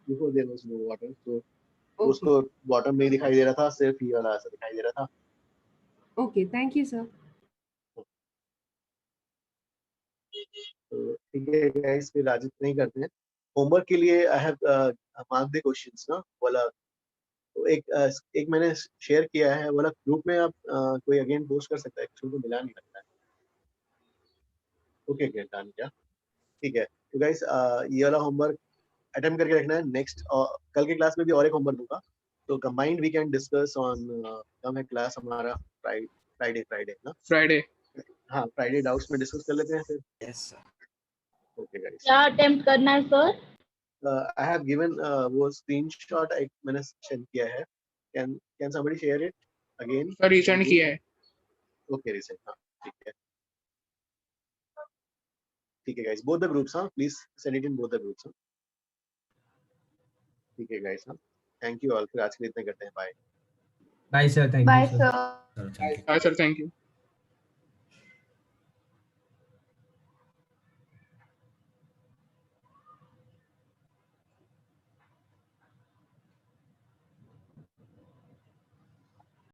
Before there was no water, so उसको bottom नहीं दिखाई दे रहा था, सिर्फ ये वाला ऐसा दिखाई दे रहा था। Okay, thank you, sir. तो ठीक है गाइस, फिर आज नहीं करते हैं। होमवर्क के लिए I have mark the questions ना वाला, तो एक मैंने शेयर किया है वाला ग्रुप में, आप कोई अगेन पोस्ट कर सकता है, किसी को मिला नहीं लगता है। ओके डन क्या, ठीक है। तो गाइस ये वाला होमवर्क अटेम्प्ट करके रखना है। नेक्स्ट कल के क्लास में भी और एक होमवर्क दूंगा, तो combined we can discuss on come है क्लास हमारा फ्राइडे ना, फ्राइडे, हाँ फ्राइडे डाउट्स में डिस्कस कर लेते हैं फिर। Yes sir. ओके गाइस, क्या अटेम्प्ट करना है सर? I have given वो स्क्रीनशॉट एक मैंने सेंड किया है, can somebody share it again? Sir resend किया है। ओके रीसेंड, हाँ ठीक है गाइस, both the groups, हाँ please send it in both the groups, हाँ ठीक है गाइस, हाँ थैंक यू ऑल, फिर आज के लिए इतना करते हैं, bye bye sir, thank you bye sir. Sir. Sir thank you.